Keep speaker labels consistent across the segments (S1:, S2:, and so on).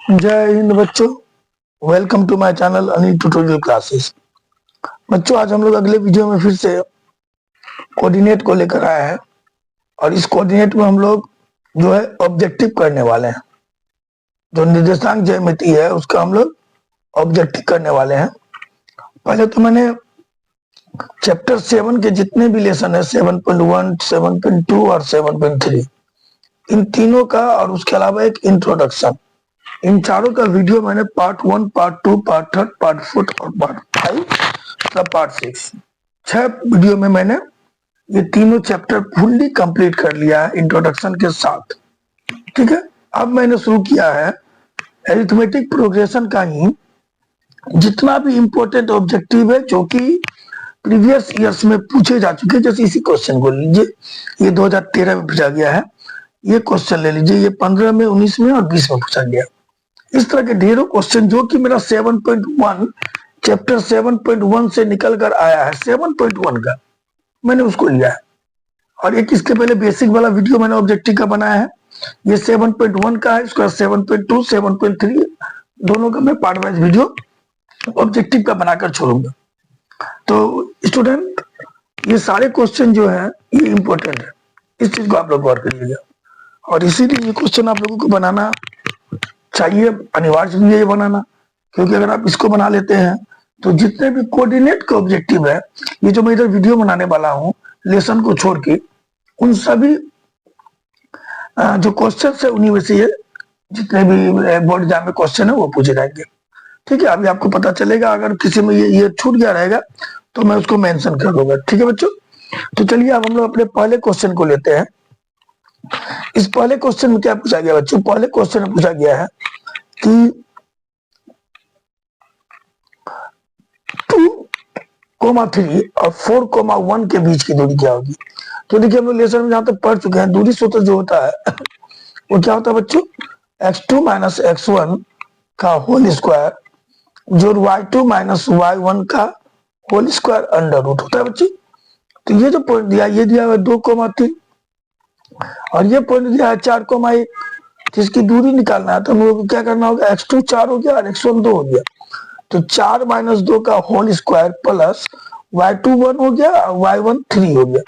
S1: जय हिंद बच्चों। Welcome to my channel Anil tutorial classes. बच्चों, आज हम लोग अगले वीडियो में फिर से कोऑर्डिनेट को लेकर आए हैं और इस कोऑर्डिनेट में हम लोग जो है ऑब्जेक्टिव करने वाले हैं। जो निर्देशांक ज्यामिति है उसका हम लोग ऑब्जेक्टिव करने वाले हैं। पहले तो मैंने चैप्टर 7 के जितने भी लेसन है 7.1, 7.2 और 7.3 इन तीनों का और उसके अलावा एक इंट्रोडक्शन, इन चारों का वीडियो मैंने पार्ट 1, पार्ट 2, पार्ट 3, पार्ट 4 और पार्ट 5 तथा पार्ट 6 छह वीडियो में मैंने ये तीनों चैप्टर फुल्ली कंप्लीट कर लिया है इंट्रोडक्शन के साथ। ठीक है, अब मैंने शुरू किया है एरिथमेटिक प्रोग्रेशन का ही जितना भी इंपॉर्टेंट ऑब्जेक्टिव है जो कि प्रीवियस ईयर्स में पूछे जा चुके हैं। जैसे इसी क्वेश्चन को लीजिए, ये 2013 में पूछा गया है। ये क्वेश्चन ले लीजिए, ये 15 में, 19 में और 20 में पूछा गया। इस तरह के ढेरों क्वेश्चन जो कि मेरा 7.1 चैप्टर 7.1 से निकल कर आया है, 7.1 का मैंने उसको लिया है। और एक इसके पहले बेसिक वाला वीडियो मैंने ऑब्जेक्टिव का बनाया है, ये 7.1 का है। इसका 7.2, 7.3 दोनों का मैं पार्ट वाइज वीडियो ऑब्जेक्टिव का बनाकर छोड़ूंगा। तो स्टूडेंट, ये सारे क्वेश्चन जो है ये इंपॉर्टेंट है, इस चीज को आप लोग गौर करिएगा। और इसीलिए ये क्वेश्चन आप लोगों को बनाना चाहिए, अनिवार्य भी है ये बनाना, क्योंकि अगर आप इसको बना लेते हैं तो जितने भी कोऑर्डिनेट के ऑब्जेक्टिव है, ये जो मैं इधर वीडियो बनाने वाला हूँ लेसन को छोड़ के, उन सभी जो क्वेश्चन है उन्हीं में से ये जितने भी बोर्ड एग्जाम में क्वेश्चन है वो पूछे जाएंगे। ठीक है, अभी आपको पता चलेगा, अगर किसी में ये छूट गया रहेगा तो मैं उसको मेंशन कर दूंगा। ठीक है बच्चों, तो चलिए अब हम लोग अपने पहले क्वेश्चन को लेते हैं। इस पहले क्वेश्चन में क्या पूछा गया बच्चों? पहले क्वेश्चन में पूछा गया है कि 2,3 और 4,1 के बीच की दूरी क्या होगी? तो देखिए, हम लोग लेसन में जहां तक पढ़ चुके हैं, दूरी सूत्र जो होता है वो क्या होता है बच्चों? x2 माइनस x1 का होल स्क्वायर जो y2 माइनस y1 का होल स्क्वायर अंडर रूट होता है बच्चों। तो ये जो पॉइंट दिया, ये दिया हुआ है 2,3 और ये पॉइंट दिया है 4,1, जिसकी दूरी निकालना है तो हम लोग को क्या करना होगा? x2 4 हो गया और x1 2 हो गया, तो 4 माइनस 2 का होल स्क्वायर प्लस y2 1 हो गया और y1 3 हो गया,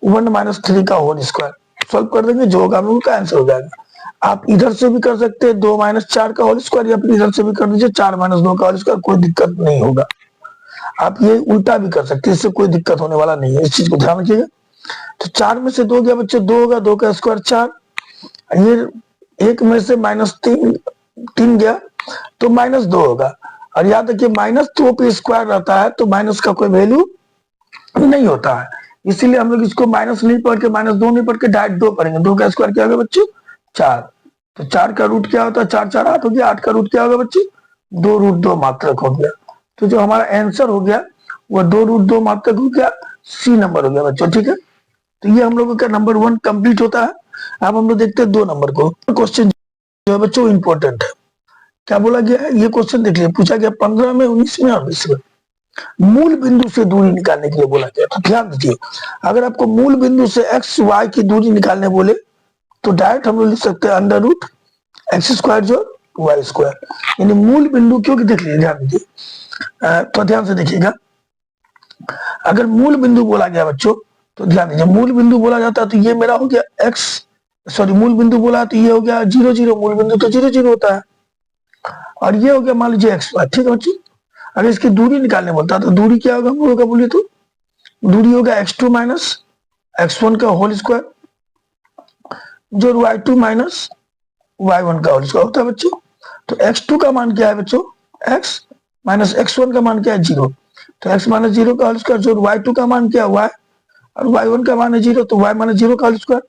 S1: 1 माइनस 3 का होल स्क्वायर। सॉल्व कर देंगे, जो होगा हम लोगों का आंसर हो जाएगा। आप इधर से भी कर सकते हैं 2 माइनस 4 का होल स्क्वायर, या फिर इधर से भी कर दीजिए 4 माइनस 2 का होल स्क्वायर, कोई दिक्कत नहीं होगा। आप ये उल्टा भी कर सकते हैं, इससे कोई दिक्कत होने वाला नहीं है, इस चीज को ध्यान रखिएगा। तो 4 में से 2 गया बच्चे, 2 होगा, 2 का स्क्वायर 4, ये 1 में से माइनस 3 गया तो माइनस 2 होगा। और याद रखिए, माइनस 2 पे स्क्वायर रहता है तो माइनस का कोई वैल्यू नहीं होता है, इसीलिए हम लोग इसको माइनस नहीं पढ़ के, माइनस 2 नहीं पढ़ के डायरेक्ट 2 पढ़ेंगे। 2 का स्क्वायर क्या होगा बच्चे? 4। तो 4 का रूट क्या होता है? 4 4 8 हो गया। 8 का रूट क्या होगा बच्चे? 2 रूट 2 मात्रक हो गया। तो जो हमारा आंसर हो गया वो 2 रूट 2 मात्रक हो गया, सी नंबर हो गया बच्चों। ठीक है, तो ये हम लोगों का नंबर 1 कंप्लीट होता है। अब हम लोग देखते हैं 2 नंबर को। क्वेश्चन जो है बच्चों इंपॉर्टेंट है। क्या बोला गया है? ये क्वेश्चन देख लिया, पूछा गया 15 में, 19 में और 20 में। मूल बिंदु से दूरी निकालने के लिए बोला गया। तो ध्यान दीजिए, अगर आपको मूल बिंदु से एक्स वाई की दूरी निकालने बोले तो डायरेक्ट हम लोग लिख सकते हैं अंडर रूट एक्स स्क्वायर जो वाई स्क्वायर, यानी मूल बिंदु। क्योंकि देख लीजिए, ध्यान दीजिए, तो ध्यान से देखिएगा, अगर मूल बिंदु बोला गया बच्चों तो ध्यान दीजिए, मूल बिंदु बोला जाता है तो ये मेरा हो गया एक्स, सॉरी मूल बिंदु बोला तो ये हो गया 0 0, मूल बिंदु तो 0 0 होता है, और ये हो गया मान लीजिए एक्स वाई। ठीक है बच्चों, अगर इसकी दूरी निकालने बोलता तो दूरी क्या होगा हम लोगों का? बोलिए तो दूरी होगा x2 माइनस x1 का होल स्क्वायर जो y2 माइनस y1 का होल स्क्वायर होता है बच्चों। तो x2 का मान क्या है बच्चों? x माइनस x1 का मान क्या है? 0। तो x माइनस 0 का होल स्क्वायर जो y2 का मान क्या है? y, और y1 का मान है 0, तो y माइनस 0 का होल स्क्वायर।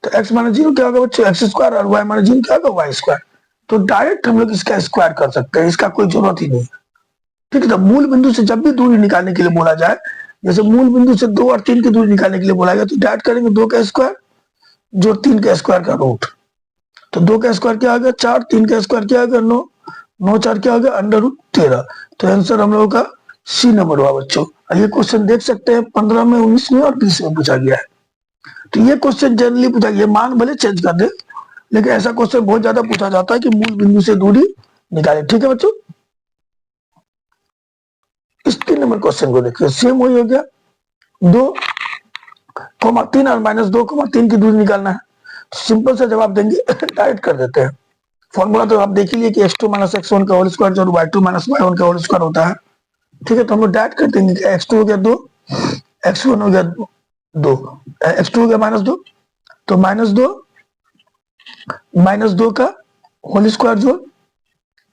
S1: तो x माइनस 0 क्या होगा बच्चों? एक्स स्क्वायर, और y माइनस 0 क्या होगा? Y square. तो डायरेक्ट हम लोग इसका स्क्वायर कर सकते हैं, इसका कोई जरूरत ही नहीं है। ठीक है, तो मूल बिंदु से जब भी दूरी निकालने के लिए बोला जाए, जैसे मूल बिंदु से 2 और 3 की दूरी निकालने के लिए बोला गया, तो डायरेक्ट करेंगे 2 का स्क्वायर जो 3 का स्क्वायर का रूट। तो 2 का स्क्वायर क्या आ गया? 4, 3 का स्क्वायर क्या आ गया? 9, 9 4 क्या आ गया? Under root 13। तो आंसर हम लोगों का सी नंबर हुआ बच्चों। और ये क्वेश्चन देख सकते हैं 15 में, 19 में और 20 में पूछा गया है। तो ये क्वेश्चन जनरली पूछा गया, मान भले चेंज कर दे, लेकिन ऐसा क्वेश्चन बहुत ज्यादा पूछा जाता है कि मूल बिंदु से दूरी निकाले। ठीक है बच्चों, इस 3 नंबर क्वेश्चन को देखिए, सेम वही हो गया, 2,3 और -2,3 की दूरी निकालना है। तो सिंपल सा जवाब देंगे, डायरेक्ट कर देते हैं। फॉर्मूला तो आप देख ही लिए कि x2 - x1 का होल स्क्वायर जो y2 - y1 का होल स्क्वायर होता है। ठीक है, तो हम लोग डायरेक्ट कर देंगे कि x2 हो गया 2, x1 हो गया 2, x2 हो गया -2, तो -2 का होल स्क्वायर जो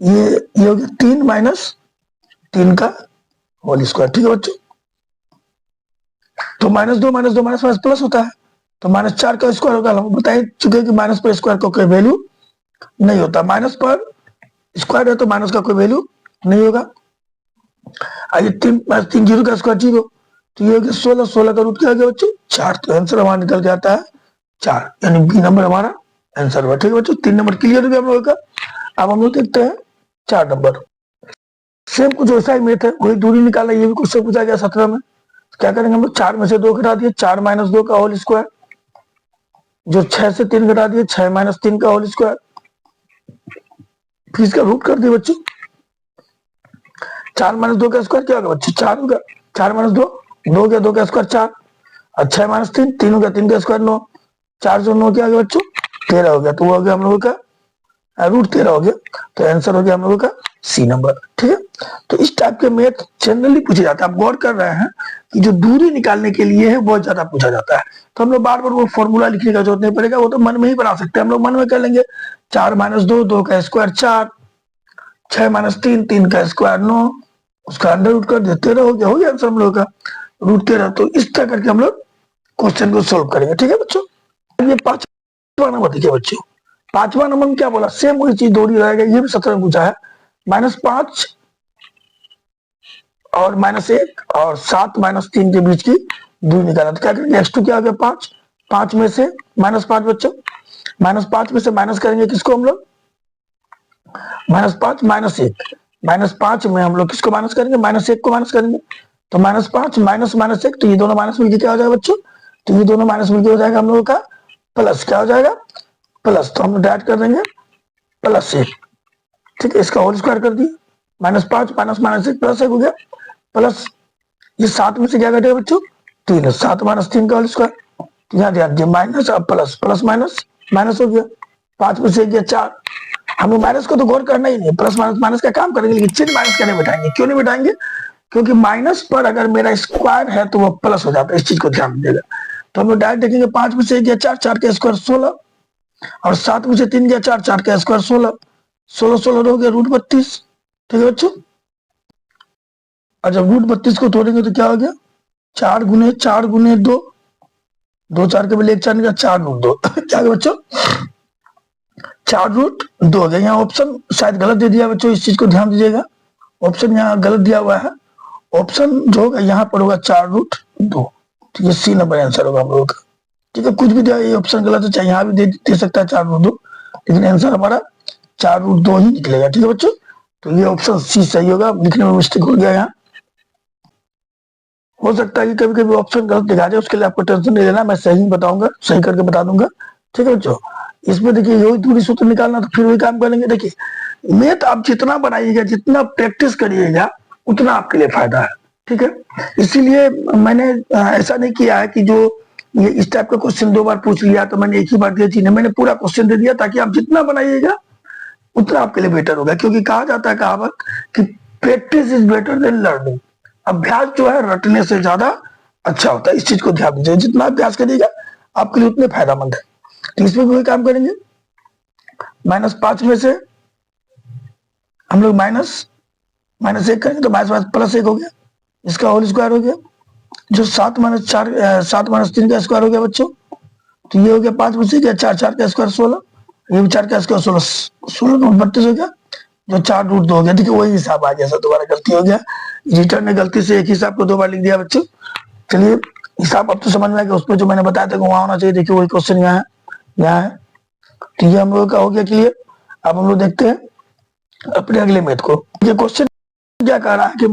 S1: ये हो गया 3 - 3 का होल स्क्वायर। ठीक है बच्चों, तो -2 -2 माइनस प्लस होता है, तो -4 का स्क्वायर होगा। हम बता चुके हैं कि माइनस पर स्क्वायर का कोई वैल्यू नहीं होता, माइनस पर स्क्वायर है तो माइनस का कोई वैल्यू नहीं होगा। आइए 3 0 का स्क्वायर 0, तो ये हो गया 16, 16 का रूट क्या हो गया बच्चों 4, तो आंसर हमारा निकल के आता है 4, यानी बी नंबर हमारा आंसर हुआ। ठीक है बच्चों, 3 नंबर क्लियर हो गया हम लोगों का। अब हम लोग देखते हैं 4 नंबर, सेम कुछ वैसा ही मेथ है, वही दूरी निकाला, ये भी क्वेश्चन पूछा गया 17 में। क्या करेंगे हम लोग, 4 में से 2 घटा दिए, 4 - 2 का होल स्क्वायर, जो 6 से 3 घटा दिए, 6 - 3 का होल स्क्वायर, फिर इसका रूट कर दिए बच्चों। 4 - 2 का स्क्वायर क्या होगा बच्चों 4 होगा, 4 - 2 2 हो गया, 2 का स्क्वायर 4, और 6 - 3 3 हो गया, 3 का स्क्वायर 9, 4 जो 9 क्या हो गया बच्चों 13 हो गया, तो वो हो गया हम लोगों का रूट 13 हो गया, तो आंसर हो गया हम लोगों का सी नंबर। ठीक है, तो इस टाइप के मैथ जनरली पूछे जाते हैं। आप गौर कर रहे हैं कि जो दूरी निकालने के लिए है बहुत ज्यादा पूछा जाता है, तो हम लोग बार बार वो फॉर्मूला लिखने का जरूरत नहीं पड़ेगा, वो तो मन में ही बना सकते हैं, हम लोग मन में कर लेंगे। 4 - 2 2 का स्क्वायर 4, 6 - 3 3 का स्क्वायर 9, उसका अंडर रूट कर दिया 13 हो गया आंसर हम लोग का रूट 13। तो इस तरह करके हम लोग क्वेश्चन को सोल्व करेंगे। ठीक है बच्चों, ये 5वां नंबर देखिए बच्चों, 5वां नंबर में क्या बोला, सेम वही चीज दूरी रहेगा, ये भी 17 में पूछा है। -5 और -1 और 7 - 3 के बीच की दूरी निकालना, तो क्या करेंगे, x2 क्या हो गया 5, 5 में से -5 बच्चों, -5 में से माइनस करेंगे किसको हम लोग, -5 -1, -5 में हम लोग किसको माइनस करेंगे, -1 को माइनस करेंगे, तो -5 -1, तो ये दोनों माइनस मिलकर क्या हो जाएगा बच्चों, तो ये दोनों माइनस मिलकर हो जाएगा हम लोगों का प्लस, क्या हो जाएगा प्लस, तो हम डायरेक्ट कर देंगे +1। ठीक है, इसका होल स्क्वायर कर दिए, -5 -1 +1 हो गया, प्लस ये 7 में से क्या घटेगा बच्चों 3, 7 - 3 का होल स्क्वायर, तो यहाँ ध्यान दिए माइनस और प्लस, प्लस माइनस माइनस हो गया, 5 में से गया 4। हम लोग माइनस को तो गौर करना ही नहीं, प्लस माइनस माइनस का काम करेंगे, लेकिन चिन्ह माइनस का नहीं बैठाएंगे। क्यों नहीं बैठाएंगे, क्योंकि माइनस पर अगर मेरा स्क्वायर है तो वो प्लस हो जाता है, इस चीज को ध्यान दीजिएगा। तो हम लोग डायरेक्ट देखेंगे, 5 में से गया 4, 4 का स्क्वायर 16, और 7 में से 3 गया 4, 4 का स्क्वायर 16, 16 16 हो गया रूट 32। ठीक है बच्चों, और जब रूट 32 को तोड़ेंगे तो क्या हो गया, 4 गुने 4 गुने 2, 2 4 के पहले 1 4 निकला, 4 रूट 2 क्या है बच्चों 4 रूट 2 हो गया। यहाँ ऑप्शन शायद गलत दे दिया बच्चों, इस चीज को ध्यान दीजिएगा, ऑप्शन यहाँ गलत दिया हुआ है, ऑप्शन जो होगा यहाँ पर होगा 4 रूट 2, तो ये सी नंबर आंसर होगा हम लोगों का। ठीक है, कुछ भी दिया, ये ऑप्शन गलत है, चाहे यहाँ भी दे सकता है 4 रूट 2, लेकिन आंसर हमारा 4 रूट 2 ही निकलेगा। ठीक है बच्चों, तो ये ऑप्शन सी सही होगा, लिखने में मिस्टेक हो गया यहाँ, हो सकता है कि कभी कभी ऑप्शन गलत दिखा जाए, उसके लिए आपको टेंशन नहीं लेना, मैं सही बताऊंगा, सही करके बता दूंगा। ठीक है बच्चों, इसमें देखिए यही दूरी सूत्र निकालना, तो फिर वही काम करेंगे। देखिए मैथ आप जितना बनाइएगा, जितना प्रैक्टिस करिएगा, उतना आपके लिए फायदा है। ठीक है, इसीलिए मैंने ऐसा नहीं किया है कि जो ये इस टाइप का क्वेश्चन 2 बार पूछ लिया तो मैंने एक ही बार दिया चीज, मैंने पूरा क्वेश्चन दे दिया, ताकि आप जितना बनाइएगा उतना आपके लिए बेटर होगा। क्योंकि कहा जाता है कहावत कि practice is better than learning, अभ्यास जो है रटने से ज्यादा अच्छा होता है। इस चीज को ध्यान दीजिए, जितना अभ्यास करिएगा आपके लिए उतने फायदामंद है। तो इसमें भी वही काम करेंगे, -5 में से हम लोग -1 करेंगे, तो +1 हो गया, इसका होल स्क्वायर हो गया, जो 7 - 4 7 - 3 का स्क्वायर हो गया बच्चों, तो ये हो गया 5 में से गया 4, 4 का स्क्वायर 16, ये भी 4 का स्क्वायर 16, 16 रूट 32 हो गया, जो 4 रूट 2 हो गया। देखिए वही हिसाब आ गया, सर दोबारा गलती हो गया, रिटर्न ने गलती से एक हिसाब को 2 बार लिख दिया बच्चों। चलिए हिसाब अब तो समझ में आ गया, उसमें जो मैंने बताया था वहां होना चाहिए, देखिए वही क्वेश्चन यहाँ है, यहाँ है। तो ये हम लोग का हो गया क्लियर। अब हम लोग देखते हैं अपने अगले मैथ को। ये क्वेश्चन क्या कह रहा है कि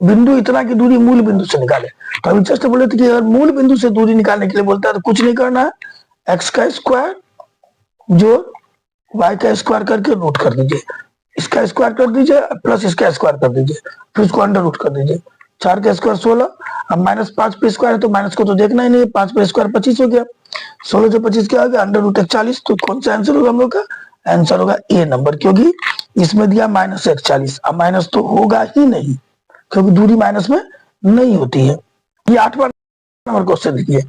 S1: बिंदु इतना की दूरी मूल बिंदु से निकाले, तो अभी जस्ट बोले थे कि अगर मूल बिंदु से दूरी निकालने के लिए बोलता है तो कुछ नहीं करना है, x का स्क्वायर जो y का स्क्वायर करके रूट कर दीजिए, इसका स्क्वायर कर दीजिए प्लस इसका स्क्वायर कर दीजिए, फिर उसको अंडर रूट कर दीजिए। 4 का स्क्वायर 16, अब -5 पे स्क्वायर है तो माइनस को तो देखना ही नहीं है, 5 पे स्क्वायर 25 हो गया, 16 से 25 क्या आ गया अंडर रूट 41। तो कौन सा आंसर होगा हम लोग का? आंसर होगा ए नंबर, क्योंकि इसमें दिया -41। अब माइनस तो होगा ही नहीं क्योंकि दूरी माइनस में नहीं होती है। ये 8वां नंबर क्वेश्चन देखिए,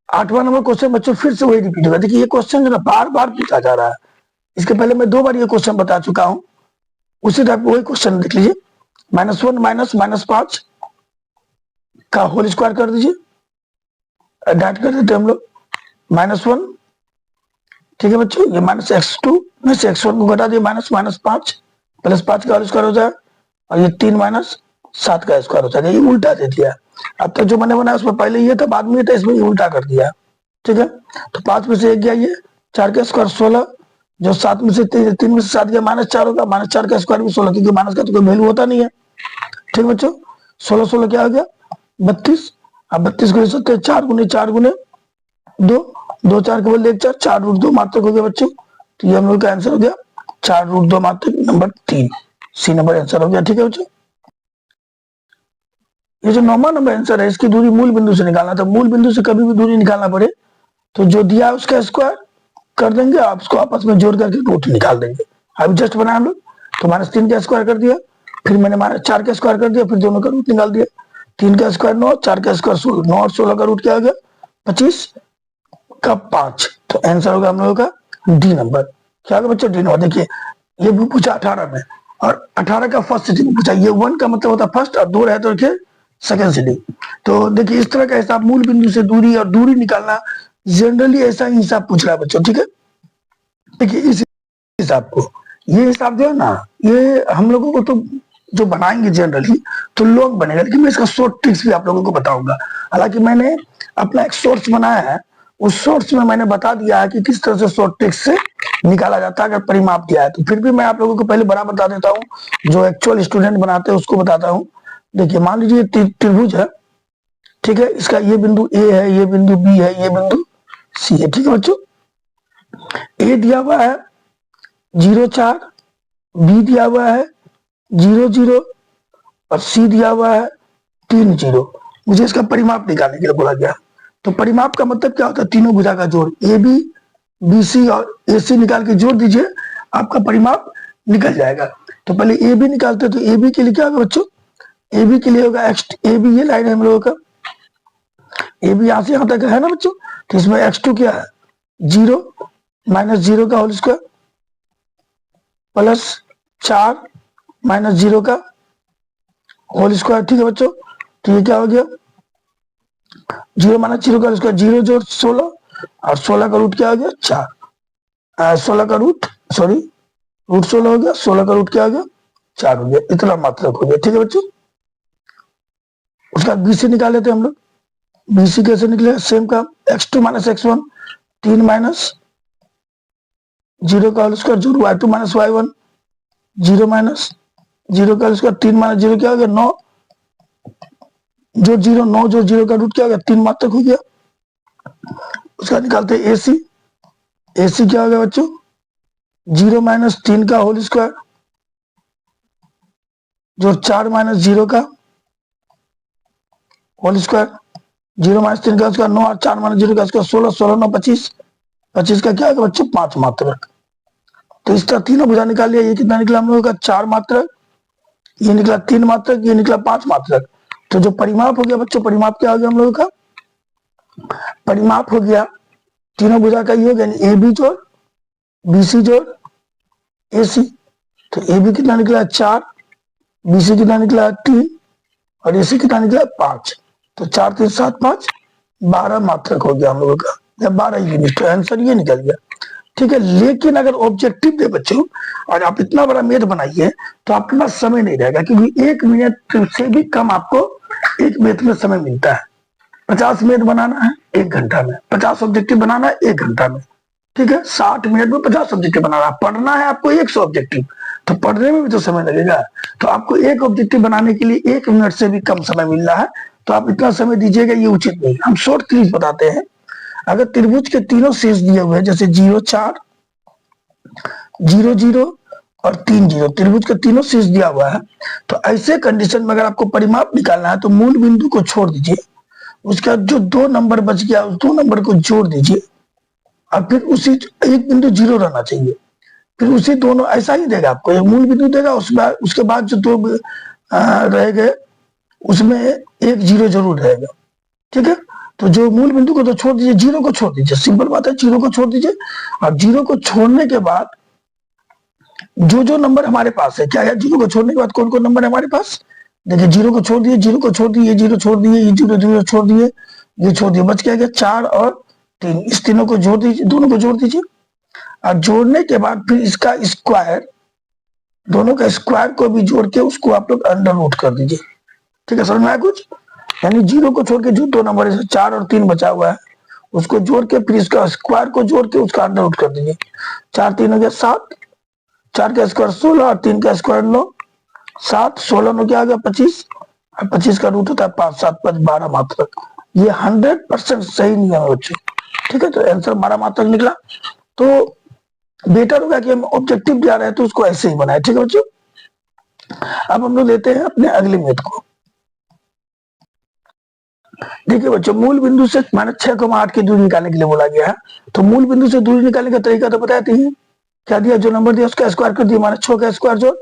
S1: 8वां नंबर क्वेश्चन बच्चों फिर से वही रिपीट होगा। देखिए ये क्वेश्चन जो ना बार बार पूछा जा रहा है, इसके पहले मैं 2 बार ये क्वेश्चन बता चुका हूं, उसी टाइप वही क्वेश्चन देख लीजिए। -1 -5 का होल स्क्वायर कर दीजिए, डाइट कर देते हम लोग -1, ठीक है बच्चों। ये -x2 में से x1 को घटा दिए, -5 प्लस 5 का होल स्क्वायर हो जाए, और ये 3 -7 का स्क्वायर हो जाएगा। ये उल्टा दे दिया। अब तक जो मैंने बनाया उसमें पहले ये था, बाद में ये था, इसमें ये उल्टा कर दिया, ठीक है। तो 5 में से 1 गया, ये 4 का स्क्वायर 16, जो 7 में से 3 में से 7 गया -4 होगा, -4 का स्क्वायर भी 16, क्योंकि माइनस का तो कोई वैल्यू होता नहीं है, ठीक बच्चों। 16 16 क्या हो गया 32। अब 32 को लिख सकते हैं 4 गुने 4 गुने 2, 2 4 के बदले 1 4, 4 रूट 2 मात्रक हो गया बच्चों। तो ये हम लोग का आंसर हो गया 4 रूट 2 मात्रक, नंबर 3 सी नंबर आंसर हो गया, ठीक है बच्चों। ये जो 9वां नंबर आंसर है, इसकी दूरी मूल बिंदु से निकालना था। मूल बिंदु से कभी भी दूरी निकालना पड़े तो जो दिया है उसका स्क्वायर कर देंगे, आप उसको आपस में जोड़ करके रूट निकाल देंगे। अभी जस्ट बनाया हम लोग, तो -3 का स्क्वायर कर दिया, फिर मैंने -4 का स्क्वायर कर दिया, फिर दोनों का रूट निकाल दिया। 3 का स्क्वायर 9, 4 का स्क्वायर 16, 9 और 16 का रूट क्या हो गया 25 का 5। तो आंसर होगा हम लोगों का डी नंबर। क्या होगा बच्चों? D number. देखिए ये भी पूछा 18 में, और 18 का फर्स्ट सिटी में पूछा। ये 1 का मतलब होता फर्स्ट, और 2 रहे तो देखिए सेकंड सिटी। तो देखिए इस तरह का हिसाब, मूल बिंदु से दूरी और दूरी निकालना, जनरली ऐसा ही हिसाब पूछ रहा है बच्चों, ठीक है। देखिए इस हिसाब को, ये हिसाब जो है ना, ये हम लोगों को तो जो बनाएंगे जनरली तो लोग बनेगा, लेकिन मैं इसका शॉर्ट ट्रिक्स भी आप लोगों को बताऊंगा। हालांकि मैंने अपना एक सोर्स बनाया है, उस सोर्स में मैंने बता दिया है कि किस तरह से शॉर्ट ट्रिक्स से निकाला जाता है अगर परिमाप दिया है तो। फिर भी मैं आप लोगों को पहले बड़ा बता देता हूँ, जो एक्चुअल स्टूडेंट बनाते हैं उसको बताता हूँ। देखिए मान लीजिए त्रिभुज है, ठीक है, इसका ये बिंदु ए है, ये बिंदु बी है, ये बिंदु सी है, ठीक है बच्चों। ए दिया हुआ है 0 4, बी दिया हुआ है 0 0, और सी दिया हुआ है 3 0। मुझे इसका परिमाप निकालने के लिए बोला गया। तो परिमाप का मतलब क्या होता है? तीनों भुजा का जोड़, ए बी बी सी और ए सी निकाल के जोड़ दीजिए, आपका परिमाप निकल जाएगा। तो पहले ए बी निकालते हैं, तो ए बी के लिए क्या होगा बच्चों? ए बी के लिए होगा ए बी, ये लाइन है हम लोगों का, ए बी यहां से यहां तक है ना बच्चों। तो इसमें x2 क्या है 0 -0 का होल स्क्वायर प्लस 4 -0 का होल स्क्वायर, ठीक है बच्चों। तो ये क्या हो गया 0 -0 का स्क्वायर, 0 जोड़ 16, और 16 का रूट क्या हो गया 4, 16 का रूट सॉरी रूट 16 हो गया, 16 का रूट क्या हो गया 4 हो गया, इतना मात्रक हो गया, ठीक है बच्चों। उसका बीसी निकाल लेते हैं हम लोग। बीसी कैसे निकले? सेम काम, x2 - x1, 3 -0 का होल स्क्वायर जोड़ y2 - y1, 0 -0 का होल स्क्वायर, 3 -0 क्या हो गया 9, जो 0 9 जो 0 का रूट क्या हो गया 3 मात्रक हो गया। उसका निकालते हैं एसी। एसी क्या हो गया बच्चों 0 -3 का होल स्क्वायर जो 4 -0 का होल स्क्वायर, 0 -3 का उसका 9, और 4 -0 का उसका 16, 16 9 25, 25 का क्या होगा बच्चों 5 मात्रक। तो इस तरह तीनों भुजा निकाल लिया। ये कितना निकला हम लोगों का 4 मात्रक, ये निकला 3 मात्रक, ये निकला 5 मात्रक। तो जो परिमाप हो गया बच्चों, परिमाप क्या हो गया हम लोगों का? परिमाप हो गया तीनों भुजा का योग, यानी ए बी जोड़ बी सी जोड़ ए सी। तो ए बी कितना निकला 4, बी सी कितना निकला 3, और ए सी कितना निकला 5। तो 4 3 7 5 12 मात्रक हो गया हम लोगों का, या 12 यूनिट। तो आंसर ये निकल गया, ठीक है। लेकिन अगर ऑब्जेक्टिव दे बच्चों और आप इतना बड़ा मेथ बनाइए तो आपके पास समय नहीं रहेगा, क्योंकि 1 मिनट से भी कम आपको एक मेथ में समय मिलता है। 50 मिनट बनाना है 1 घंटा में, 50 ऑब्जेक्टिव बनाना है 1 घंटा में, ठीक है। 60 मिनट में 50 ऑब्जेक्टिव बनाना है। पढ़ना है आपको 100 ऑब्जेक्टिव, तो पढ़ने में भी तो समय लगेगा। तो आपको एक ऑब्जेक्टिव बनाने के लिए 1 मिनट से भी कम समय मिल रहा है, तो आप इतना समय दीजिएगा ये उचित नहीं। हम शॉर्ट ट्रिक्स बताते हैं। अगर त्रिभुज के तीनों शेष दिए हुए हैं, जैसे 0 4 0 0 और 3 0, त्रिभुज का तीनों शीर्ष दिया हुआ है। तो ऐसे कंडीशन में अगर आपको परिमाप निकालना है तो मूल बिंदु को छोड़ दीजिए, उसका जो 2 नंबर बच गया उस 2 नंबर को जोड़ दीजिए, और फिर उसी एक बिंदु 0 रहना चाहिए, फिर उसी दोनों ऐसा ही देगा आपको, एक मूल बिंदु देगा, उसके बाद जो 2 रह गए उसमें एक 0 जरूर रहेगा। ठीक है, तो जो मूल बिंदु को तो छोड़ दीजिए, 0 को छोड़ दीजिए, सिंपल बात है, 0 को छोड़ दीजिए। और 0 को छोड़ने के बाद जो नंबर हमारे पास है, क्या है, 0 को छोड़ने के बाद कौन कौन नंबर है हमारे पास, देखिए 0 को छोड़ दिए, 0 को छोड़ दिए, 0 छोड़ दिए, ये 0 0 छोड़ दिए, ये छोड़ दिए, बच क्या गया 4 और 3, इस तीनों को जोड़ दीजिए, दोनों को जोड़ दीजिए। और जोड़ने के बाद फिर इसका स्क्वायर, दोनों का स्क्वायर को भी जोड़ के उसको आप लोग अंडर रूट कर दीजिए। ठीक है, समझ में आया कुछ? यानी 0 को छोड़ के जो 2 नंबर है 4 और 3 बचा हुआ है उसको जोड़ के फिर इसका स्क्वायर को जोड़ के उसका अंडर रूट कर दीजिए। 4 3 हो गया 7, 4 का स्क्वायर 16 और 3 का स्क्वायर 9, 7 16 में क्या आ गया 25, और 25 का रूट होता है 5 7 5 12 मात्रक। ये 100% सही नियम है बच्चों। ठीक है, तो आंसर 12 मात्रक निकला। तो बेटर होगा कि हम ऑब्जेक्टिव जा रहे हैं तो उसको ऐसे ही बनाए। ठीक है बच्चों, अब हम लोग लेते हैं अपने अगले मैथ को। देखिए बच्चों, मूल बिंदु से -6,8 की दूरी निकालने के लिए बोला गया है। तो मूल बिंदु से दूरी निकालने का तरीका तो बताते हैं, क्या दिया, जो नंबर दिया उसका स्क्वायर कर दिया, -6 का स्क्वायर जोड़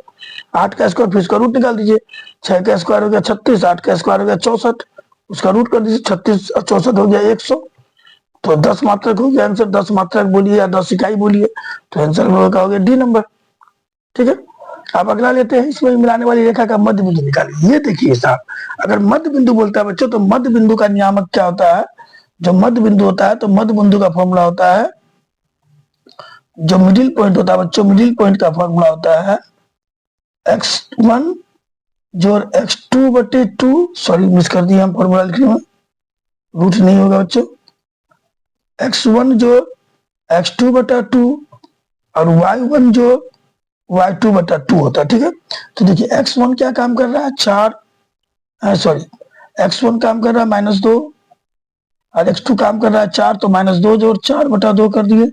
S1: 8 का स्क्वायर, फिर उसका रूट निकाल दीजिए। 6 का स्क्वायर हो गया 36, 8 का स्क्वायर हो गया 64, उसका रूट कर दीजिए, 36 और 64 हो गया 100। तो 10 मात्रक हो गया आंसर, 10 मात्रक बोलिए या 10 इकाई बोलिए, तो आंसर हो गया डी नंबर। ठीक है, अब अगला लेते हैं, इसमें मिलाने वाली रेखा का मध्य बिंदु निकालिए। ये देखिए साहब, अगर मध्य बिंदु बोलता है बच्चों तो मध्य बिंदु का नियामक क्या होता है, जो मध्य बिंदु होता है तो मध्य बिंदु का फॉर्मूला होता है, जो मिडिल पॉइंट होता है बच्चों, मिडिल पॉइंट का फॉर्मूला होता है x1 जोड़ x2 बटे 2, सॉरी मिस कर दिया हम फॉर्मूला लिखने में, रूट नहीं होगा बच्चों, x1 जोड़ x2 बटा 2 और y1 जोड़ y2 बटा 2 होता है। ठीक है, तो देखिए x1 क्या काम कर रहा है 4, सॉरी x1 काम कर रहा है -2 और x2 काम कर रहा है 4, तो -2 जोड़ 4 बटा 2 कर दिए।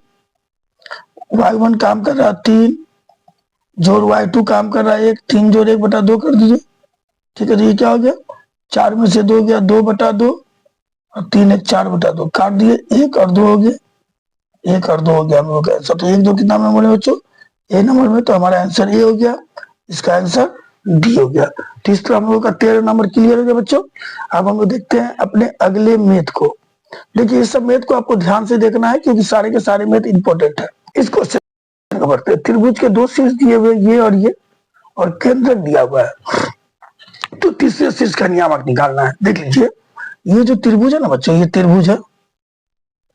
S1: y1 काम कर रहा है 3 जोड़ y2 काम कर रहा है 1, 3 जोड़ 1 बटा 2 कर दीजिए। ठीक है, तो ये क्या हो गया, 4 में से 2 गया 2 बटा 2 और 3 1 4 बटा 2 काट दिए, 1 और 2 हो गए, 1 और 2 हो गया हम लोग का आंसर। तो 1 2 कितना नंबर है बच्चों, ए नंबर में, तो हमारा आंसर ए हो गया, इसका आंसर डी हो गया। तो इस तरह हम लोग का 13 नंबर क्लियर हो गया बच्चों। अब हम लोग देखते हैं अपने अगले मैथ को। देखिए इस सब मैथ को आपको ध्यान से देखना है क्योंकि सारे के सारे मैथ इंपॉर्टेंट है। इस क्वेश्चन को बढ़ते हैं, त्रिभुज के 2 शीर्ष दिए हुए ये और केंद्र दिया हुआ है, तो तीसरे शीर्ष का नियामक निकालना है। देख लीजिए, ये जो त्रिभुज है ना बच्चों, ये त्रिभुज है,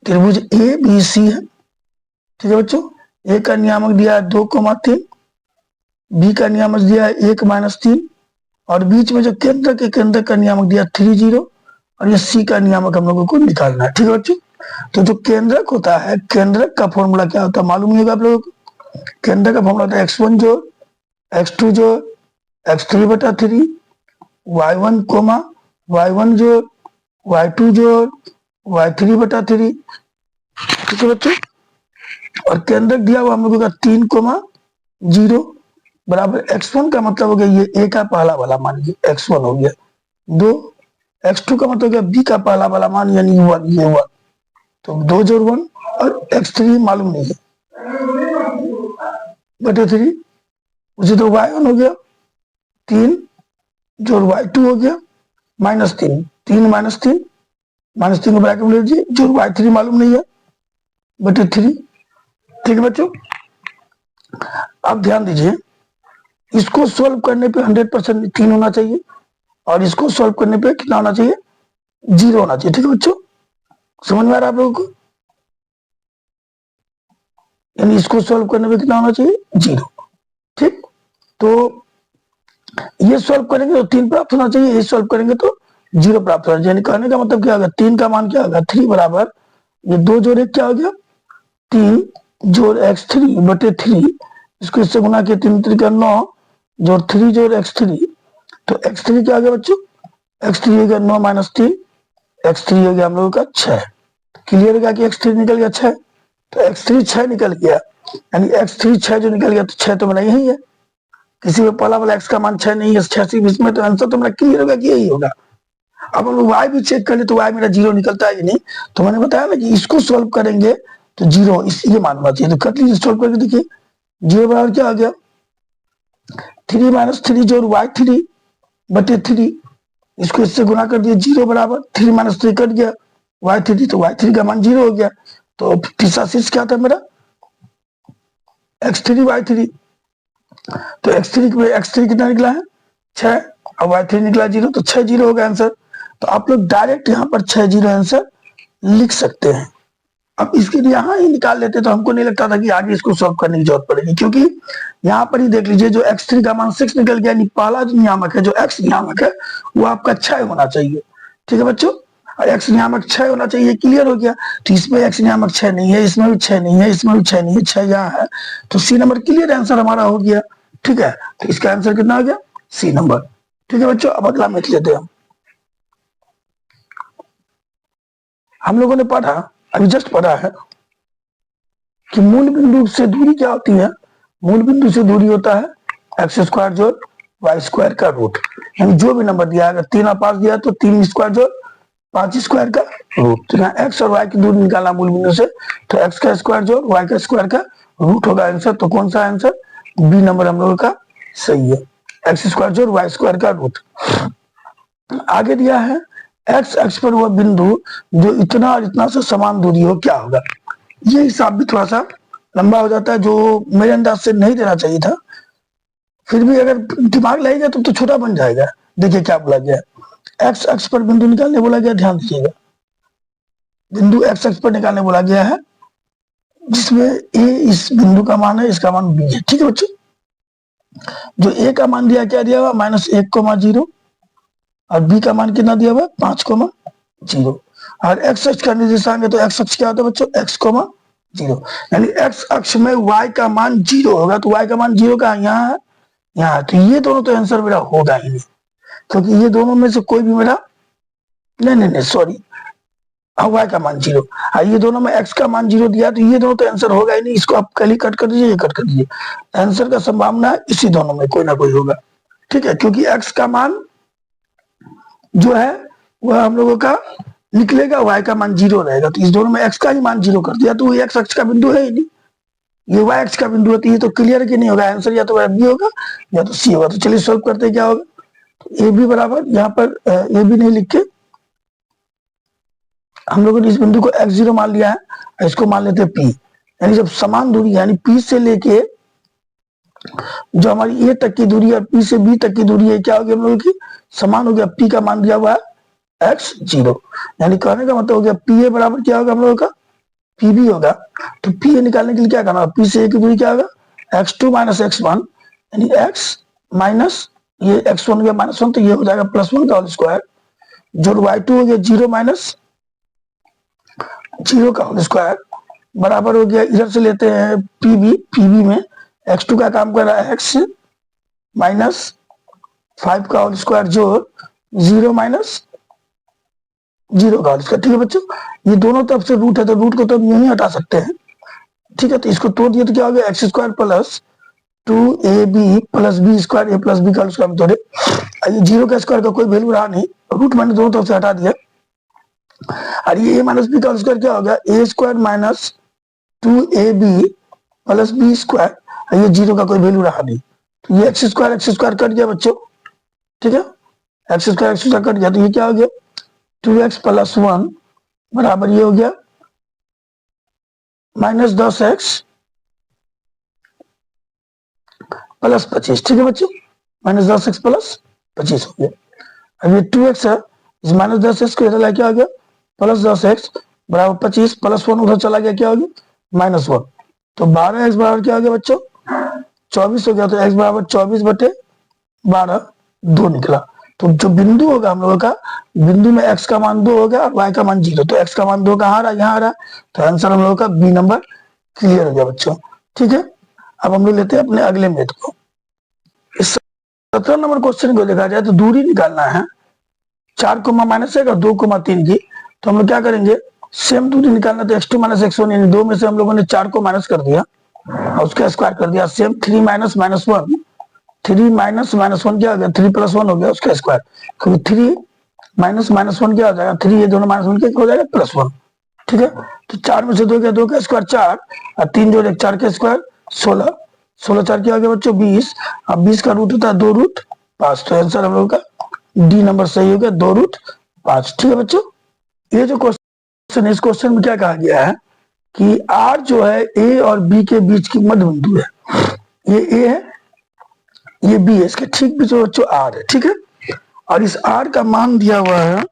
S1: त्रिभुज ए बी सी है। ठीक है बच्चों, ए का नियामक दिया है 2,3, बी का नियामक दिया है 1 -3 और बीच में जो केंद्र का नियामक दिया 3 0 और ये सी का नियामक हम लोगों को निकालना है। ठीक है बच्चों, तो जो केंद्रक होता है, केंद्रक का फॉर्मूला क्या होता है मालूम नहीं होगा आप लोगों को। केंद्र का फॉर्मूला होता है x1 जोड़ x2 जोड़ x3 बटा 3, y1 कोमा y1 जोड़ y2 जोड़ y3 बटा 3। ठीक है बच्चों, और केंद्रक दिया हुआ हम लोगों का 3,0 बराबर x1 का मतलब हो गया ये ए का पहला वाला मान, ये x1 हो गया 2, x2 का मतलब हो गया बी का पहला वाला मान यानी 1, ये 1, तो 2 जोड़ 1 और x3 मालूम नहीं है बटे 3, उसे तो y1 हो गया 3 जोड़ y2 हो गया -3, 3 -3 को ब्रैकेट में लीजिए, जोड़ y3 मालूम नहीं है बटे 3। ठीक है बच्चों, अब ध्यान दीजिए, इसको सॉल्व करने पे 100% 3 होना चाहिए और इसको सॉल्व करने पे कितना होना चाहिए 0 होना चाहिए। ठीक है बच्चों, समझ में आ रहा है आप लोगों को, यानी इसको सॉल्व करने पे कितना होना चाहिए 0। ठीक, तो ये सॉल्व करेंगे तो 3 प्राप्त होना चाहिए, ये सॉल्व करेंगे तो 0 प्राप्त होना चाहिए। यानी कहने का मतलब क्या होगा, 3 का मान क्या होगा 3 बराबर ये 2 जोड़ 1 क्या हो गया 3 जोड़ x3 बटे 3, इसको इससे गुना किया 3 3 का 9 जोड़ 3 जोड़ x3, तो x3 क्या आ गया बच्चों, x3 हो गया 9 -3, x3 हो गया हम लोगों का 6। क्लियर है कि x3 निकल गया 6, तो x3 6 निकल गया यानी x3 6 जो निकल गया, तो 6 तो मेरा यही है, किसी में पहला वाला x का मान 6 नहीं है, 6 से 20 में, तो आंसर तो मेरा क्लियर होगा कि यही होगा। अब हम लोग y भी चेक कर ले तो y मेरा 0 निकलता है कि नहीं, तो मैंने बताया ना कि इसको सोल्व करेंगे तो 0 ये मान होना चाहिए। तो कर लीजिए सोल्व करके देखिए, 0 बराबर क्या आ गया, 3 माइनस 3 जोड़ y3 बटे 3, इसको इससे गुना कर दिया, 0 बराबर 3 माइनस 3 कट गया, y3, तो y3 का मान 0 हो गया। तो तीसरा शीर्ष क्या था मेरा, x3 y3, तो x3 कितना निकला है 6, और y3 निकला 0, तो 6 0 होगा आंसर। तो आप लोग डायरेक्ट यहाँ पर 6 0 आंसर लिख सकते हैं। अब इसके लिए यहाँ ही निकाल लेते तो हमको नहीं लगता था कि आगे इसको सॉल्व करने की जरूरत पड़ेगी, क्योंकि यहाँ पर ही देख लीजिए, जो x3 का मान 6 निकल गया, यानी पहला जो नियामक है, जो x नियामक है, वो आपका 6 होना चाहिए। ठीक है बच्चों, और x नियामक 6 होना चाहिए, क्लियर हो गया। तो इसमें x नियामक 6 नहीं है, इसमें भी 6 नहीं है, इसमें भी 6 नहीं है, 6 यहाँ है, तो सी नंबर क्लियर आंसर हमारा हो गया। ठीक है, तो इसका आंसर कितना हो गया, सी नंबर। ठीक है बच्चों, अब अगला मैथ लेते हैं। हम लोगों ने पढ़ा, अभी जस्ट पढ़ा है कि मूल बिंदु से दूरी क्या होती है। मूल बिंदु से दूरी होता है एक्स स्क्वायर जोड़ वाई स्क्वायर का रूट, यानी जो भी नंबर दिया है, अगर 3 और 5 दिया तो 3 स्क्वायर जोड़ 5 स्क्वायर का रूट। तो यहाँ एक्स और वाई की दूरी निकालना मूल बिंदु से, तो एक्स का स्क्वायर जोड़ वाई का स्क्वायर का रूट होगा आंसर। तो कौन सा आंसर, बी नंबर हम लोगों का सही है, एक्स स्क्वायर जोड़ वाई स्क्वायर का रूट। आगे दिया है एक्स अक्ष पर वह बिंदु जो इतना और इतना से समान दूरी हो, क्या होगा। ये हिसाब भी थोड़ा सा लंबा हो जाता है, जो मेरे अंदाज से नहीं देना चाहिए था, फिर भी अगर दिमाग लगेगा तो छोटा बन जाएगा। देखिए क्या बोला गया, एक्स अक्ष पर बिंदु निकालने बोला गया, ध्यान दीजिएगा, बिंदु एक्स अक्ष पर निकालने बोला गया है, जिसमें ए इस बिंदु का मान है, इसका मान बी है। ठीक है बच्चों, जो ए का मान दिया, क्या दिया हुआ, -1,0, और बी का मान कितना दिया हुआ, 5,0, और एक्स अक्ष का निर्देशांक है, तो एक्स अक्ष क्या होता है बच्चों, x,0, यानी एक्स अक्ष में y का मान 0 होगा, तो y का मान 0 का यहाँ है, यहाँ, तो ये दोनों तो आंसर मेरा होगा ही नहीं, क्योंकि ये दोनों में से कोई भी मेरा नहीं सॉरी, y का मान 0, ये दोनों में x का मान 0 दिया, तो ये दोनों तो आंसर होगा ही नहीं। इसको आप कल ही कट कर दीजिए, ये कट कर दीजिए, आंसर का संभावना इसी दोनों में कोई ना कोई होगा। ठीक है, क्योंकि x का मान जो है वह हम लोगों का निकलेगा, y का मान 0 रहेगा, तो इस दोनों में x का ही मान 0 कर दिया, तो ये x अक्ष का बिंदु है ही नहीं, ये y अक्ष का बिंदु होती है, तो क्लियर कि नहीं होगा आंसर, या तो बी होगा या तो सी होगा। तो चलिए सॉल्व करते हैं, क्या होगा, तो ए बी बराबर, यहाँ पर ए बी नहीं लिख के हम लोगों ने इस बिंदु को x0 मान लिया है, इसको मान लेते हैं p, यानी जब समान दूरी, यानी p से लेके जो हमारी a तक की दूरी है, p से b तक की दूरी है, क्या होगी हम लोगों की, समान हो गया, p का मान दिया हुआ है x0, यानी कहने का मतलब हो गया pa बराबर क्या होगा हम लोगों का, pb होगा। तो pa निकालने के लिए क्या करना, p से a की दूरी क्या होगा, x2 माइनस x1, यानी x माइनस ये x1 गया -1, तो ये हो जाएगा +1 का होल स्क्वायर, जोड़ y2 हो गया 0 माइनस 0 का होल स्क्वायर, बराबर हो गया, इधर से लेते हैं पीबी में x2 का काम कर रहा है x माइनस 5 का होल स्क्वायर जोड़ 0 माइनस 0 का होल स्क्वायर। ठीक है बच्चों, ये दोनों तरफ से रूट है, तो रूट को तो हम यहीं हटा सकते हैं। ठीक है, तो इसको तोड़ दिया तो क्या हो गया, X square plus 2ab plus B square, A plus B का स्क्वायर में तोड़े, ये 0 का स्क्वायर का कोई वैल्यू रहा नहीं, रूट मैंने दोनों तरफ से हटा दिया, और ये a माइनस बी का स्क्वायर क्या होगा, A square minus 2ab plus B square, ये 0 का कोई वैल्यू रहा नहीं, तो ये एक्स स्क्वायर कट गया बच्चों। ठीक है, एक्स स्क्वायर कट गया, तो ये क्या हो गया, 2x प्लस 1 बराबर ये हो गया -10x प्लस 25। ठीक है बच्चों, -10x प्लस 25 हो गया। अब ये 2x है, इस -10x को इधर लाके क्या हो गया, +10x बराबर 25, +1 उधर चला गया, क्या हो गया -1, तो 12x बराबर क्या हो गया बच्चों, 24 हो गया, तो x बराबर 24/12 2 निकला। तो जो बिंदु होगा हम लोगों का, बिंदु में x का मान 2 होगा और y का मान 0, तो x का मान 2 कहाँ आ रहा है, यहाँ आ रहा है, तो आंसर हम लोगों का बी नंबर क्लियर हो गया बच्चों। ठीक है, अब हम लोग लेते हैं अपने अगले मैथ को। इस 17 नंबर क्वेश्चन को देखा जाए तो दूरी निकालना है 4,-1 और 2,3 की, तो हम लोग क्या करेंगे, सेम दूरी निकालना, तो x2 - x1, यानी 2 में से हम लोगों ने 4 को माइनस कर दिया, और उसका स्क्वायर कर दिया same 3 minus minus 1, 3 minus minus 1 क्या हो गया 3 प्लस 1 हो गया उसका स्क्वायर, क्योंकि 3 माइनस माइनस 1 क्या हो जाएगा 3, ये दोनों माइनस 1 क्या हो जाएगा +1। ठीक है, तो 4 में से 2 क्या 2 का स्क्वायर 4 और 3 जोड़ 1 4 का स्क्वायर 16, 16 4 क्या हो गया बच्चों 20। अब 20 का रूट होता है 2 रूट 5, तो आंसर हम लोग का डी नंबर सही हो गया 2 रूट 5। ठीक है बच्चों, ये जो क्वेश्चन है इस क्वेश्चन में क्या कहा गया है कि आर जो है ए और बी के बीच की मध्य बिंदु है, ये ए है ये बी है, इसके ठीक बीच में बच्चों आर है। ठीक है, और इस आर का मान दिया हुआ है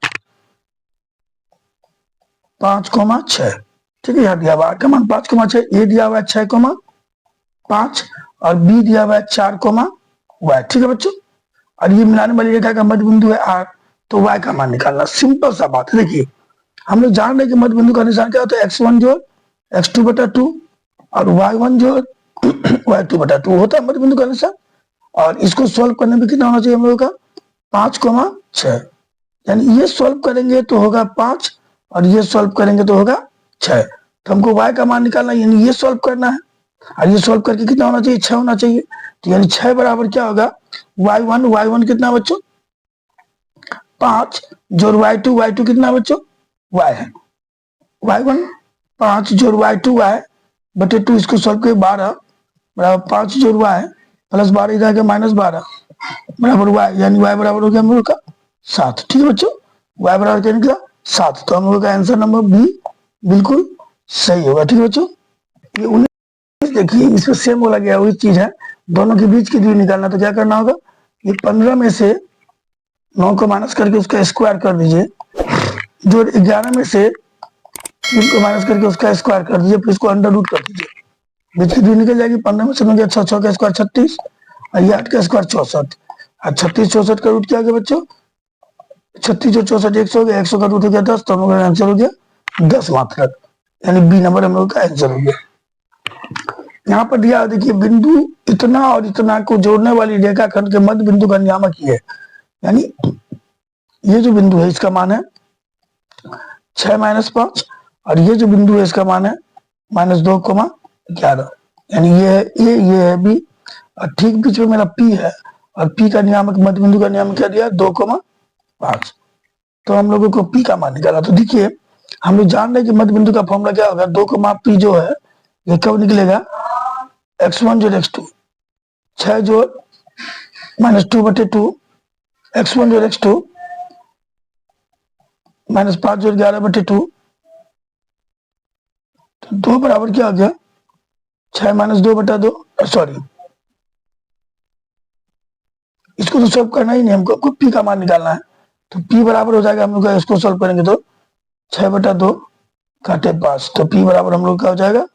S1: 5,6। ठीक है, यहाँ दिया हुआ आर का मान 5,6, ए दिया हुआ है 6,5 और बी दिया हुआ है 4,y। ठीक है बच्चों, और ये मिलाने वाली रेखा का मध्य बिंदु है आर, तो y का मान निकालना सिंपल सा बात है। देखिए हम लोग जान रहे हैं कि मध्य बिंदु का निशान क्या होता है x1 जोड़ x2 बटा 2 और y1 जोड़ y2 बटा 2 होता है मध्य बिंदु का निशान। और इसको सॉल्व करने में कितना होना चाहिए हम लोगों का 5,6, यानी ये सॉल्व करेंगे तो होगा 5 और ये सॉल्व करेंगे तो होगा 6। तो हमको y का मान निकालना यानी ये सॉल्व करना है, और ये सॉल्व करके कितना होना चाहिए 6 होना चाहिए। तो यानी 6 बराबर क्या होगा y1 कितना बच्चों 5 जोड़ y2 कितना बच्चों y है y1 5 जोड़ y2 बटे 2, इसको सॉल्व करके 12 बराबर 5 जोड़ y प्लस 12 इधर आके -12 बराबर y, यानी y बराबर हो गया हम लोग का 7। ठीक है बच्चों, y बराबर क्या निकला 7, तो हम लोग का आंसर नंबर बी बिल्कुल सही होगा। ठीक है बच्चों, ये 19 देखिए इसमें सेम बोला गया वही चीज है, दोनों के बीच की दूरी निकालना। तो क्या करना होगा ये 15 में से 9 को माइनस करके उसका स्क्वायर कर दीजिए, जो 11 में से 3 को माइनस करके उसका स्क्वायर कर दीजिए, फिर इसको अंडर रूट कर दीजिए, बीच की दूरी निकल जाएगी। 15 में से 9 6 6 का स्क्वायर 36 और ये 8 का स्क्वायर 64 और 36 64 का रूट क्या आ गया बच्चों 36 और 64 100 हो गया, 100 का रूट हो गया 10, तो हम लोग का आंसर हो गया 10 मात्रक, यानी बी नंबर हम लोग का आंसर हो गया। यहाँ पर दिया देखिए बिंदु इतना और इतना को जोड़ने वाली रेखा खंड के मध्य बिंदु का नियामक ये है, यानी ये जो बिंदु है इसका मान है 6 माइनस 5 और ये जो बिंदु है इसका मान है -2,11, यानी ये है ए ये है बी और ठीक बीच में मेरा पी है, और पी का नियामक मध्य बिंदु का नियामक क्या दिया 2,5, तो हम लोगों को पी का मान निकाला। तो देखिए हम लोग जान रहे हैं कि मध्य बिंदु का फॉर्मूला क्या होगा 2,p जो है ये कब निकलेगा x1 जोड़ x2 6 जोड़ -2 बटे 2 x1 जोड़ x2 -5 जोड़ 11 बटे 2, तो 2 बराबर क्या हो गया 6 माइनस 2 बटा 2, सॉरी इसको तो सॉल्व करना ही नहीं, हमको पी का मान निकालना है। तो पी बराबर हो जाएगा हम लोग का, इसको सॉल्व करेंगे तो 6 बटा 2 काटे 5, तो पी बराबर हम लोग का हो जाएगा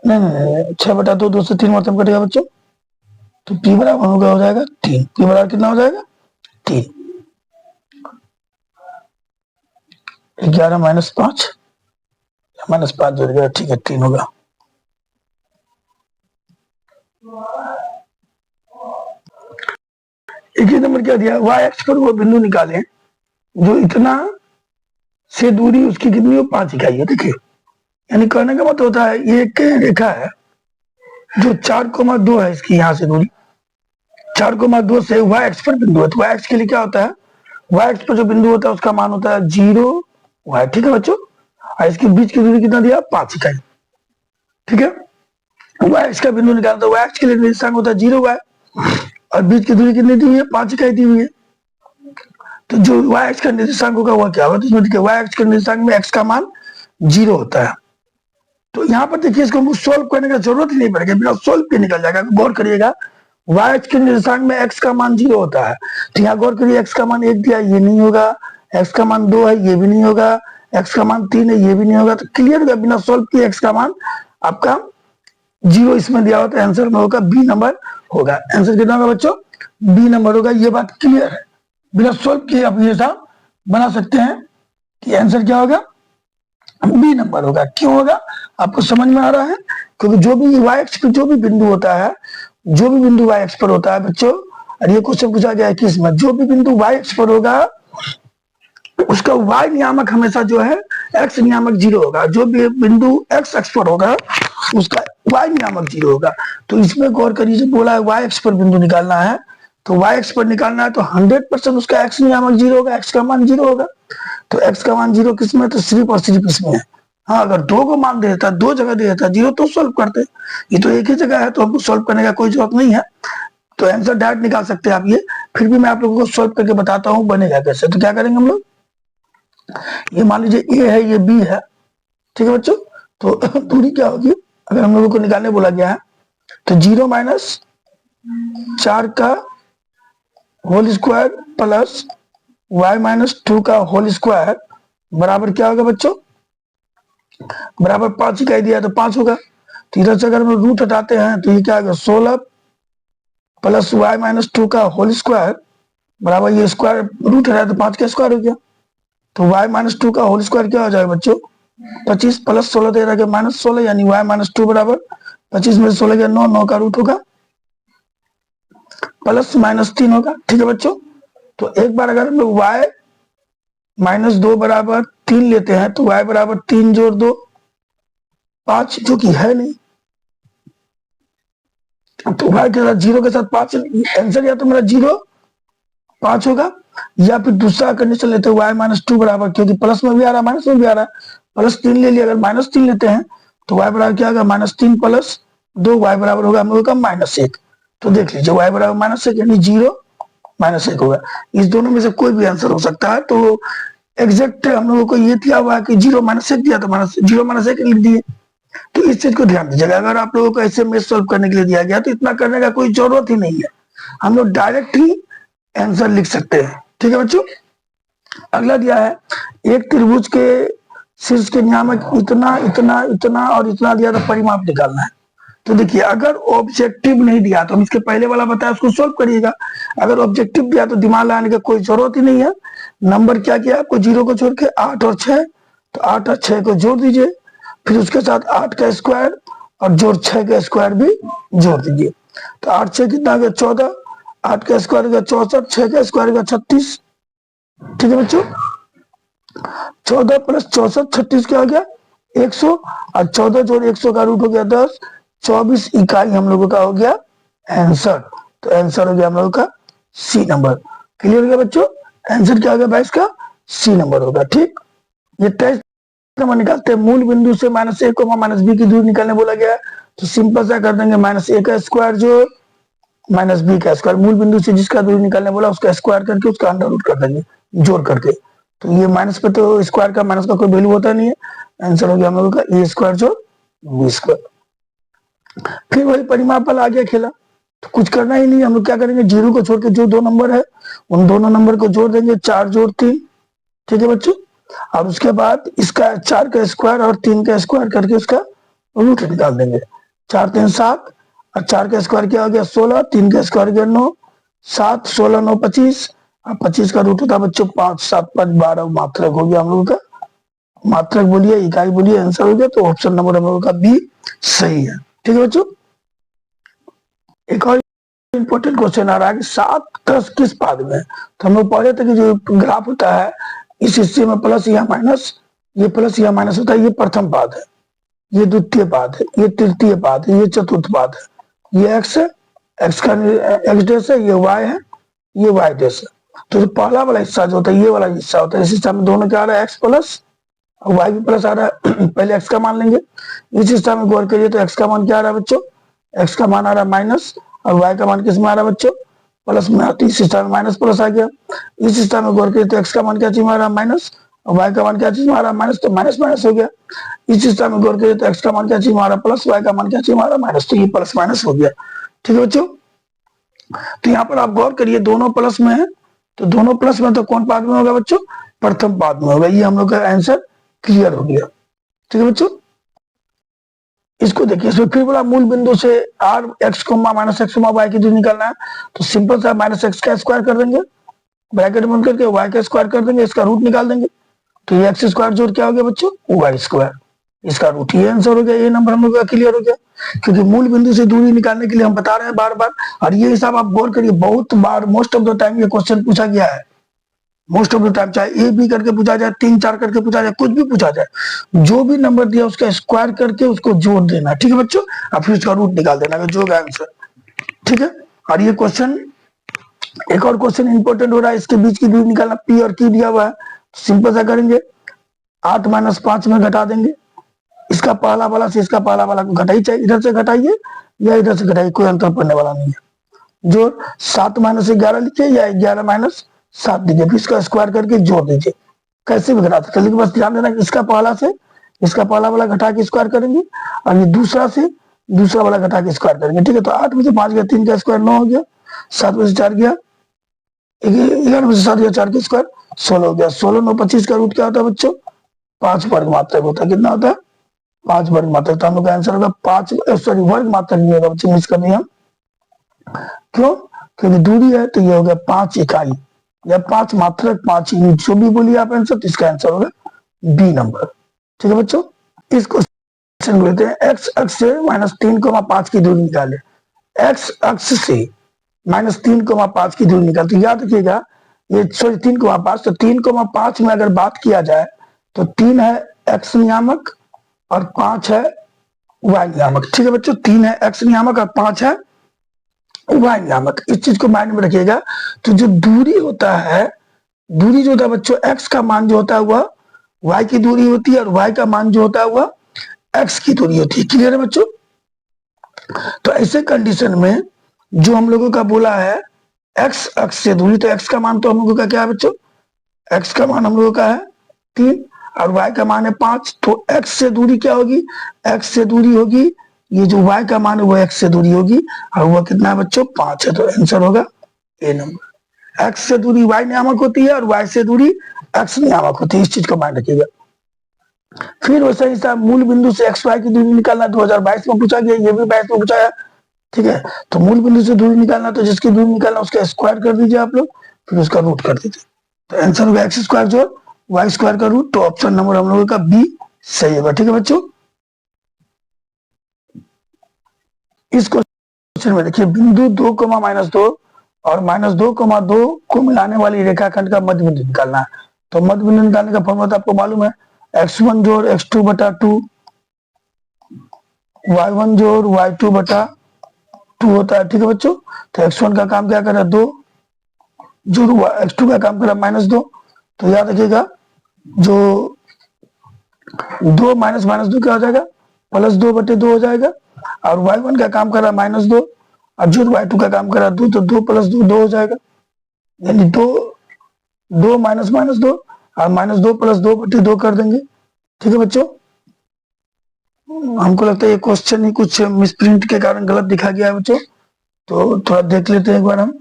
S1: नहीं 6 बटा 2 2 से 3 मतलब कटेगा बच्चों, तो पी बराबर हम लोग का हो जाएगा 3। पी बराबर कितना हो जाएगा 3, 11 -5 जोड़ गया, ठीक है 3 होगा। एक ही नंबर क्या दिया y अक्ष पर वो बिंदु निकालें जो इतना से दूरी उसकी कितनी हो 5 इकाई है। देखिए यानी कहने का मतलब होता है ये एक रेखा है जो 4,2 है, इसकी यहाँ से दूरी 4,2 से y अक्ष पर बिंदु है, तो y अक्ष के लिए क्या होता है y अक्ष पर जो बिंदु होता है उसका मान होता है 0y। ठीक है बच्चों, और इसके बीच की दूरी कितना दिया 5 इकाई। ठीक है, y अक्ष का बिंदु निकालना, तो y अक्ष के लिए निर्देशांक होता है 0y और बीच की दूरी कितनी दी हुई है 5 इकाई दी हुई है। तो जो y अक्ष का निर्देशांक होगा वह क्या होगा, तो इसमें देखिए y अक्ष के निर्देशांक में x का मान 0 होता है। तो यहाँ पर देखिए इसको हमको सोल्व करने का जरूरत ही नहीं पड़ेगा, बिना सोल्व के निकल जाएगा। गौर करिएगा y अक्ष के निर्देशांक में x का मान 0 होता है, तो यहाँ गौर करिए x का मान 1 दिया ये नहीं होगा, x का मान 2 है ये भी नहीं होगा, x का मान 3 है ये भी नहीं होगा। तो क्लियर होगा बिना सोल्व किए x का मान आपका 0 इसमें दिया होता है, आंसर में होगा बी नंबर होगा। आंसर कितना होगा बच्चों बी नंबर होगा, ये बात क्लियर है। बिना सोल्व किए आप ये साहब बना सकते हैं कि आंसर क्या होगा बी नंबर होगा। क्यों होगा आपको समझ में आ रहा है, क्योंकि जो भी y अक्ष पर जो भी बिंदु होता है, जो भी बिंदु y अक्ष पर होता है बच्चों, और ये क्वेश्चन पूछा गया है किस में, जो भी बिंदु y अक्ष पर होगा उसका y नियामक हमेशा जो है x नियामक 0 होगा, जो भी बिंदु x अक्ष पर होगा उसका y नियामक 0 होगा। तो इसमें गौर करिए, जब बोला है y एक्स पर बिंदु निकालना है, तो y एक्स पर निकालना है तो 100% उसका x नियामक 0 होगा, x का मान 0 होगा। तो x का मान 0 किस में, तो सिर्फ और सिर्फ इसमें है। हाँ, अगर 2 को मान दे देता, 2 जगह दे देता 0, तो सोल्व करते। ये तो एक ही जगह है, तो हमको सोल्व करने का कोई जरूरत नहीं है, तो आंसर डायरेक्ट निकाल सकते हैं आप ये। फिर भी मैं आप लोगों को सोल्व करके बताता हूँ बनेगा कैसे। तो क्या करेंगे हम लोग, ये मान लीजिए ए है, ये बी है, ठीक है बच्चों। तो दूरी क्या होगी, अगर हम लोगों को निकालने बोला गया है, तो 0 माइनस 4 का whole square plus y minus 2 का होल स्क्वायर बराबर क्या होगा बच्चों, बराबर 5 इकाई दिया है तो 5 होगा। तो इधर से अगर हम रूट हटाते हैं तो ये क्या होगा, 16 प्लस y माइनस 2 का होल स्क्वायर बराबर, ये स्क्वायर रूट हटाया तो 5 का स्क्वायर हो गया। तो y माइनस 2 का होल स्क्वायर क्या हो जाएगा बच्चों, 25 प्लस 16 दे रहा है माइनस 16, यानी y माइनस 2 बराबर 25 में 16 गया 9, 9 का रूट होगा प्लस माइनस 3 होगा, ठीक है बच्चों। तो एक बार अगर हम लोग y माइनस 2 बराबर 3 लेते हैं तो y बराबर 3 जोड़ 2 5, जो कि है नहीं, तो y के साथ 0 के साथ 5, आंसर या तो मेरा 0 5 होगा, या फिर दूसरा कंडीशन लेते हैं y माइनस 2 बराबर, क्योंकि प्लस में भी आ रहा है माइनस में भी आ रहा है, प्लस 3 ले लिया, अगर माइनस 3 लेते हैं तो y बराबर क्या होगा, माइनस 3 प्लस 2, y बराबर होगा हम लोगों का माइनस 1। तो देख लीजिए y बराबर माइनस 1 यानी 0 माइनस 1 होगा। इस दोनों में से कोई भी आंसर हो सकता है। तो एग्जैक्ट हम लोगों को ये दिया हुआ है कि 0 माइनस 1 दिया, तो माइनस 0 माइनस 1 लिख दिए। तो इस चीज को ध्यान दीजिएगा, अगर आप लोगों को ऐसे में सॉल्व करने के लिए दिया गया तो इतना करने का कोई जरूरत ही नहीं है, हम लोग डायरेक्ट ही आंसर लिख सकते हैं, ठीक है बच्चों। अगला दिया है, एक त्रिभुज के शीर्ष के नियामक इतना इतना इतना और इतना दिया, तो परिमाप निकालना है। तो देखिए, अगर ऑब्जेक्टिव नहीं दिया तो हम इसके पहले वाला बताया उसको सोल्व करिएगा। अगर ऑब्जेक्टिव दिया तो दिमाग लगाने की कोई जरूरत ही नहीं है। नंबर क्या किया आपको, 0 को छोड़ के 8 और 6, तो 8 और 6 को जोड़ दीजिए, फिर उसके साथ 8 का स्क्वायर और जोड़ 6 का स्क्वायर भी जोड़ दीजिए। तो 8 6 कितना गया 14, 8 का स्क्वायर गया 64, 6 का स्क्वायर गया 36, ठीक है बच्चों। 14 प्लस 64 36 क्या हो गया 100, और 14 जोड़ 100 का रूट हो गया 10, 24 इकाई हम लोगों का हो गया आंसर। तो आंसर हो गया हम लोगों का सी नंबर। क्लियर हो गया बच्चों, आंसर क्या होगा 22 का सी नंबर होगा, ठीक। ये टेस्ट नंबर निकालते हैं, मूल बिंदु से माइनस ए को माइनस बी की दूरी निकालने बोला गया है, तो सिंपल सा कर देंगे, माइनस ए का स्क्वायर जो माइनस बी का स्क्वायर, मूल बिंदु से जिसका दूरी निकालने बोला उसका स्क्वायर करके उसका अंडर रूट कर देंगे जोड़ करके। तो ये माइनस पे तो स्क्वायर का माइनस का कोई वैल्यू होता नहीं है, आंसर हो गया हम लोगों का ए स्क्वायर जो बी स्क्वायर। फिर वही परिमाप वाला आ गया खेला, तो कुछ करना ही नहीं, हम लोग क्या करेंगे, 0 को छोड़ के जो 2 नंबर है उन दोनों नंबर को जोड़ देंगे, 4 जोड़ 3, ठीक है बच्चों। और उसके बाद इसका 4 का स्क्वायर और 3 का स्क्वायर करके उसका रूट निकाल देंगे। 4 3 7, और 4 का स्क्वायर क्या हो गया 16, 3 का स्क्वायर गया 9, 7 16 9 25, और 25 का रूट होता है बच्चों 5 7 5 12, मात्रक हो गया हम लोगों का, मात्रक बोलिए इकाई बोलिए, आंसर हो गया। तो ऑप्शन नंबर हम लोगों का बी सही है, ठीक है बच्चों। एक और इंपॉर्टेंट क्वेश्चन आ रहा है कि 7 10 किस पाद में, तो हम लोग पढ़े थे कि जो ग्राफ होता है इस हिस्से में प्लस या माइनस, ये प्लस या माइनस होता है, ये प्रथम पाद है, ये द्वितीय पाद है, ये तृतीय पाद है, ये चतुर्थ पाद है, ये एक्स है, एक्स का एक्स डेस है, ये वाई है, ये वाई डेस है। तो पहला वाला हिस्सा जो होता है ये वाला हिस्सा होता है, इस हिस्सा में दोनों क्या आ रहा है एक्स प्लस और वाई भी प्लस आ रहा है पहले एक्स का मान लेंगे। इस हिस्सा में गौर करिए तो एक्स का मान क्या आ रहा है बच्चों, एक्स का मान आ रहा है माइनस, और वाई का मान किस में आ रहा है बच्चों प्लस में। आती इस हिस्सा में माइनस प्लस आ गया। इस हिस्सा में गौर करिए तो एक्स का मान क्या चीज में आ रहा है माइनस, और वाई का मान क्या चीज में आ रहा है माइनस, तो माइनस माइनस हो गया। इस हिस्सा में गौर करिए तो एक्स का मान क्या चीज में आ रहा है प्लस, वाई का मान क्या चीज में आ रहा है माइनस, तो ये प्लस माइनस हो गया, ठीक है बच्चों। तो यहाँ पर आप गौर करिए दोनों प्लस में है, तो दोनों प्लस में तो कौन पाद में होगा बच्चों, प्रथम पाद में होगा। ये हम लोग का आंसर क्लियर हो गया, ठीक है बच्चों। इसको देखिए, इसमें फिर बोला मूल बिंदु से R X comma minus X comma Y की दूरी निकालना है, तो सिंपल सा माइनस एक्स का स्क्वायर कर देंगे, ब्रैकेट बंद करके वाई का स्क्वायर कर देंगे, इसका रूट निकाल देंगे। तो ये एक्स स्क्वायर जोड़ क्या हो गया बच्चों वाई स्क्वायर, इसका रूट, ये आंसर हो गया, ये नंबर हम लोग का क्लियर हो गया। क्योंकि मूल बिंदु से दूरी निकालने के लिए हम बता रहे हैं बार बार, और ये हिसाब आप गौर करिए बहुत बार मोस्ट ऑफ द टाइम ये क्वेश्चन पूछा गया है। मोस्ट ऑफ द टाइम, चाहे ए बी करके पूछा जाए, 3 4 करके पूछा जाए, कुछ भी पूछा जाए, जो भी नंबर दिया उसका स्क्वायर करके उसको जोड़ देना, ठीक है बच्चों, और फिर उसका रूट निकाल देना, जो होगा आंसर, ठीक है। और ये क्वेश्चन, एक और क्वेश्चन इंपॉर्टेंट हो रहा है, इसके बीच की दूरी निकालना, पी और क्यू दिया हुआ है, सिंपल सा करेंगे, 8 - 5 में घटा देंगे, इसका पहला वाला से इसका पहला वाला को घटाई, चाहिए इधर से घटाइए या इधर से घटाइए, कोई अंतर पड़ने वाला नहीं है। जो 7 - 11 लिखिए या 11 - 7 लीजिए, फिर इसका स्क्वायर करके जोड़ दीजिए, कैसे भी घटा सकते, लेकिन बस ध्यान देना इसका पहला से इसका पहला वाला घटा के स्क्वायर करेंगे, और ये दूसरा से दूसरा वाला घटा के स्क्वायर करेंगे, ठीक है। तो 8 में से 5 गया, 3 का स्क्वायर 9 हो गया, 7 में से 4 गया 11 में से 7 गया, 4 का स्क्वायर 16 हो गया, 16 9 25 का रूट क्या होता है बच्चों, 5 वर्ग मात्रक होता है, कितना होता है 5 वर्ग मात्रक। तो हम लोग का आंसर होगा 5, सॉरी वर्ग मात्रक नहीं होगा बच्चे, मिस कर दिए हम, क्यों, क्योंकि दूरी है, तो ये हो गया 5 इकाई या 5 मात्रक 5 यूनिट, जो भी बोलिए आप आंसर, तो इसका आंसर होगा बी नंबर, ठीक है बच्चों। इस क्वेश्चन को लेते हैं, एक्स अक्ष से -3,5 की दूरी निकाले, एक्स अक्ष से -3,5 की दूरी निकालते, याद रखिएगा ये, सॉरी 3,5, तो 3,5 में अगर बात किया जाए तो 3 है एक्स नियामक और 5 है वाई नियामक, ठीक है बच्चों, 3 है एक्स नियामक और 5 है वाई नियामक, इस चीज को माइंड में रखिएगा। तो जो दूरी होता है, दूरी जो होता है बच्चों, एक्स का मान जो होता है वह वाई की दूरी होती है, और वाई का मान जो होता है वह एक्स की दूरी होती है, क्लियर है बच्चों। तो ऐसे कंडीशन में जो हम लोगों का बोला है एक्स अक्ष से दूरी, तो एक्स का मान तो हम लोगों का क्या है बच्चों, एक्स का मान हम लोगों का है 3 और वाई का मान है 5, तो एक्स से दूरी क्या होगी, एक्स से दूरी होगी, ये जो वाई का मान है वो एक्स से दूरी होगी, और वह कितना है बच्चों 5 है, तो आंसर होगा ए नंबर। एक्स से दूरी वाई नियामक होती है और वाई से दूरी एक्स नियामक होती है, इस चीज को मान रखिएगा। फिर वैसा ही था, मूल बिंदु से एक्स वाई की दूरी निकालना, 2022 में पूछा गया, ये भी 22 में पूछा है, ठीक है। तो मूल बिंदु से दूरी निकालना, तो जिसकी दूरी निकालना उसका स्क्वायर कर दीजिए आप लोग, फिर उसका रूट कर दीजिए, तो आंसर होगा एक्स स्क्वायर जो वाई स्क्वायर का रूट, तो ऑप्शन नंबर हम लोगों का बी सही होगा, ठीक है बच्चों। इस क्वेश्चन में देखिए, बिंदु 2, -2 और -2, 2 को मिलाने वाली रेखाखंड का मध्य बिंदु निकालना है। तो मध्य बिंदु निकालने का फॉर्मूला तो आपको मालूम है, x1 जोड़ x2 बटा 2, y1 जोड़ y2 बटा 2 होता है, ठीक है बच्चों। तो x1 का काम क्या करा 2, जोड़ x2 का काम करा -2, तो याद रखिएगा जो 2 माइनस -2 क्या हो जाएगा, +2 बटे 2 हो जाएगा, और y1 का काम करा -2 और जो y2 का काम करा 2, तो 2 + 2 2 हो जाएगा, यानी 2 2 -2 और -2 + 2 बटे 2 कर देंगे, ठीक है बच्चों। हमको लगता है ये क्वेश्चन ही कुछ मिसप्रिंट के कारण गलत दिखा गया है बच्चों, तो थोड़ा देख लेते हैं एक बार हम,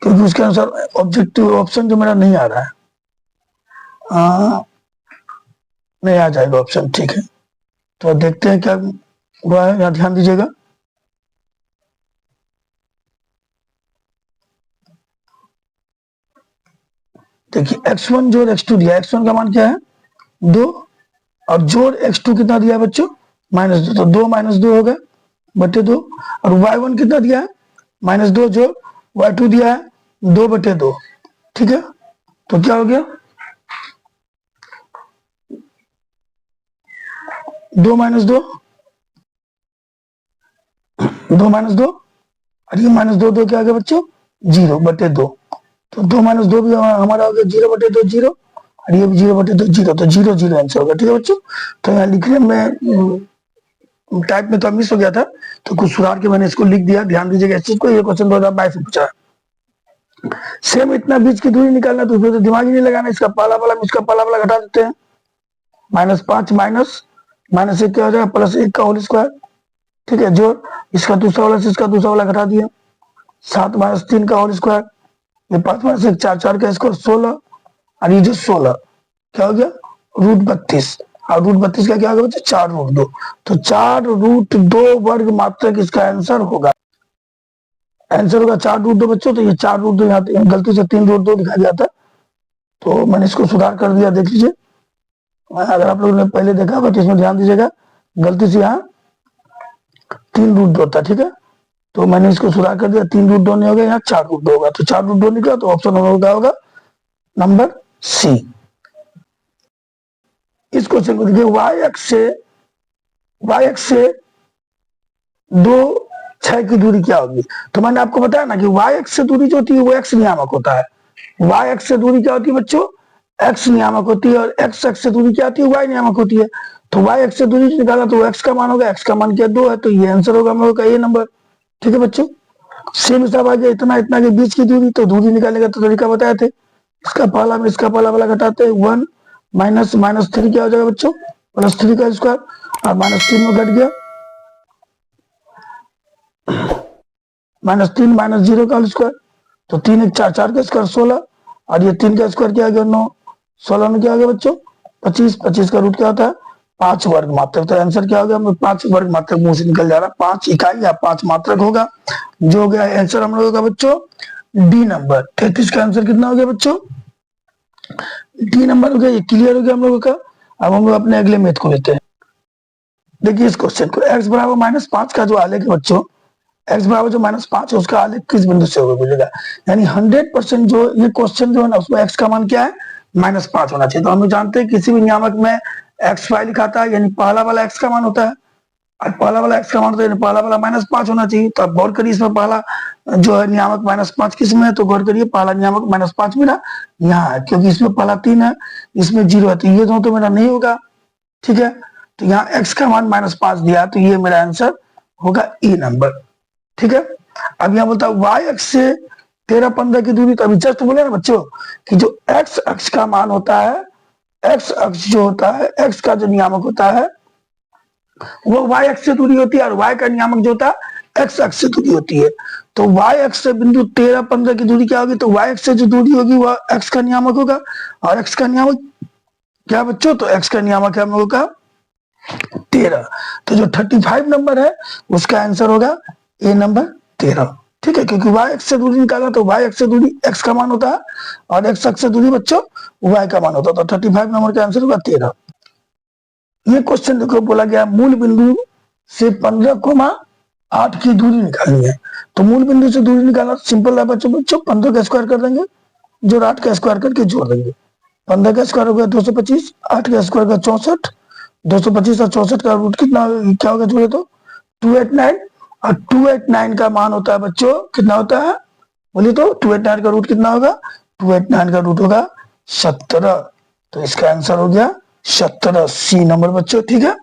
S1: क्योंकि उसके अनुसार ऑब्जेक्टिव ऑप्शन जो मेरा नहीं आ रहा है, नहीं आ जाएगा ऑप्शन, ठीक है। तो देखते हैं क्या हुआ है, यहाँ ध्यान दीजिएगा। देखिए x1 जोड़ x2 दिया, x1 का मान क्या है 2, और जोड़ x2 कितना दिया बच्चों -2, तो 2 - 2 हो गए बटे 2, और y1 कितना दिया है -2 जोड़ y2 दिया है 2 बटे 2, ठीक है। तो क्या हो गया 2 - 2 2 - 2, और ये -2 क्या आ गया बच्चों 0 बटे 2, तो 2 - 2 भी हमारा हो गया 0 बटे 2 0, और ये भी 0 बटे 2 0, तो 0 0 आंसर होगा, ठीक है बच्चों। तो यहाँ लिखने में टाइप में तो मिस हो गया था, तो कुछ सुधार के मैंने इसको लिख दिया, ध्यान दीजिएगा इस चीज को, ये क्वेश्चन 2022 में पूछा है। सेम इतना बीच की दूरी निकालना, तो उसमें तो दिमाग ही नहीं लगाना, इसका पहला वाला इसका पहला वाला घटा देते हैं, -5 माइनस 1 क्या हो जाएगा +1 का होल स्क्वायर, ठीक है, जो इसका दूसरा वाला से इसका दूसरा वाला घटा दिया, 7 - 3 का होल स्क्वायर, ये 5 - 1 4 4 का स्क्वायर 16, और ये जो 16 क्या हो गया √32, और √32 का क्या होगा बच्चे 4√2, तो 4√2 वर्ग मात्रक इसका आंसर होगा, आंसर होगा 4√2 बच्चों। तो ये 4√2 यहाँ गलती से 3√2 दिखा गया था, तो मैंने इसको सुधार कर दिया, देख लीजिए, अगर आप लोगों ने पहले देखा होगा तो इसमें ध्यान दीजिएगा, गलती से यहाँ 3√2 था, ठीक है। तो मैंने इसको सुधार कर दिया, 3 रूट 2 नहीं होगा, यहाँ 4 रूट 2 होगा, तो 4 रूट 2 निकला, तो ऑप्शन होगा नंबर सी। इस क्वेश्चन को देखिए, y एक्स से 2 6 की दूरी क्या होगी। तो मैंने आपको बताया ना कि y एक्स से दूरी जो होती है वो x नियामक होता है। y एक्स से दूरी क्या होती है बच्चों, x नियामक होती है, और x से दूरी क्या होती है, y नियामक होती है। तो y एक्स से दूरी निकाला तो x का मान होगा, x का मान क्या 2 है, तो ये आंसर होगा हम लोग का ये नंबर। ठीक है बच्चों, सेम हिसाब आ गया, इतना इतना के बीच की दूरी, तो दूरी निकालने का तो तरीका बताए थे, इसका पहला में इसका पहला वाला घटाते हैं, 1 माइनस माइनस 3 क्या हो जाएगा बच्चों, +3 का स्क्वायर, और -3 में घट गया, -3 -0 का स्क्वायर, तो 3 1 4 4 का स्क्वायर 16, और ये 3 का स्क्वायर क्या आ गया 9, 16 में क्या आ गया बच्चों 25, 25 का रूट क्या होता है 5 वर्ग मात्रक। तो आंसर क्या हो गया, 5 वर्ग मात्रक मुंह से निकल जा रहा है, 5 इकाई या 5 मात्रक होगा, जो हो गया आंसर हम लोगों का बच्चों डी नंबर। 33 का आंसर कितना हो गया बच्चों, डी नंबर हो गया। ये क्लियर हो गया हम लोगों का। अब हम लोग अपने अगले मैथ को लेते हैं। देखिए इस क्वेश्चन को, x बराबर -5 का जो आलेख है बच्चों, x बराबर जो -5 है उसका आलेख किस बिंदु से होगा बोलेगा, यानी 100% जो ये क्वेश्चन जो है ना उसमें x का मान क्या है -5 होना चाहिए। तो हम लोग जानते हैं किसी भी नियामक में x5 लिखा था, यानी पहला वाला x का मान होता है, और पहला वाला x का मान होता है, पहला वाला -5 होना चाहिए। तो अब गौर करिए इसमें पहला जो है नियामक -5 किस में है, तो गौर करिए पहला नियामक -5 मेरा यहाँ है, क्योंकि इसमें पहला 3 है, इसमें 0 है, तो ये दोनों तो मेरा नहीं होगा। ठीक है, तो यहाँ x का मान -5 दिया, तो ये मेरा आंसर होगा ए नंबर। ठीक है, अब यहाँ बोलता है y अक्ष से 13 15 की दूरी, तो अभी जस्ट बोले ना बच्चों कि जो x अक्ष का मान होता है, x अक्ष जो होता है, x का जो नियामक होता है वो y अक्ष से दूरी होती है, और y का नियामक जो होता है x अक्ष से दूरी होती है। तो y अक्ष से बिंदु 13 15 की दूरी क्या होगी, तो y अक्ष से जो दूरी होगी वह x का नियामक होगा, और x का नियामक क्या बच्चों, तो x का नियामक है हम लोगों का 13। तो जो 35 नंबर है उसका आंसर होगा ए नंबर 13। ठीक है, क्योंकि y एक्स से दूरी निकाला, तो y एक्स से दूरी x का मान होता है, और x अक्ष से दूरी बच्चों y का मान होता है, तो 35 नंबर का आंसर होगा 13। ये क्वेश्चन देखो, बोला गया मूल बिंदु से 15,8 की दूरी निकालनी है। तो मूल बिंदु से दूरी निकालना सिंपल है बच्चों, 15 का स्क्वायर कर देंगे, जो 8 का स्क्वायर करके जोड़ देंगे। 15 का स्क्वायर हो गया 225, 8 का स्क्वायर का 64, 225 और 64 का रूट कितना क्या होगा जोड़े तो 289, और 289 का मान होता है बच्चों कितना होता है बोलिए, तो 289 का रूट कितना होगा, 289 का रूट होगा 17। तो इसका आंसर हो गया 17, सी नंबर बच्चों। ठीक है,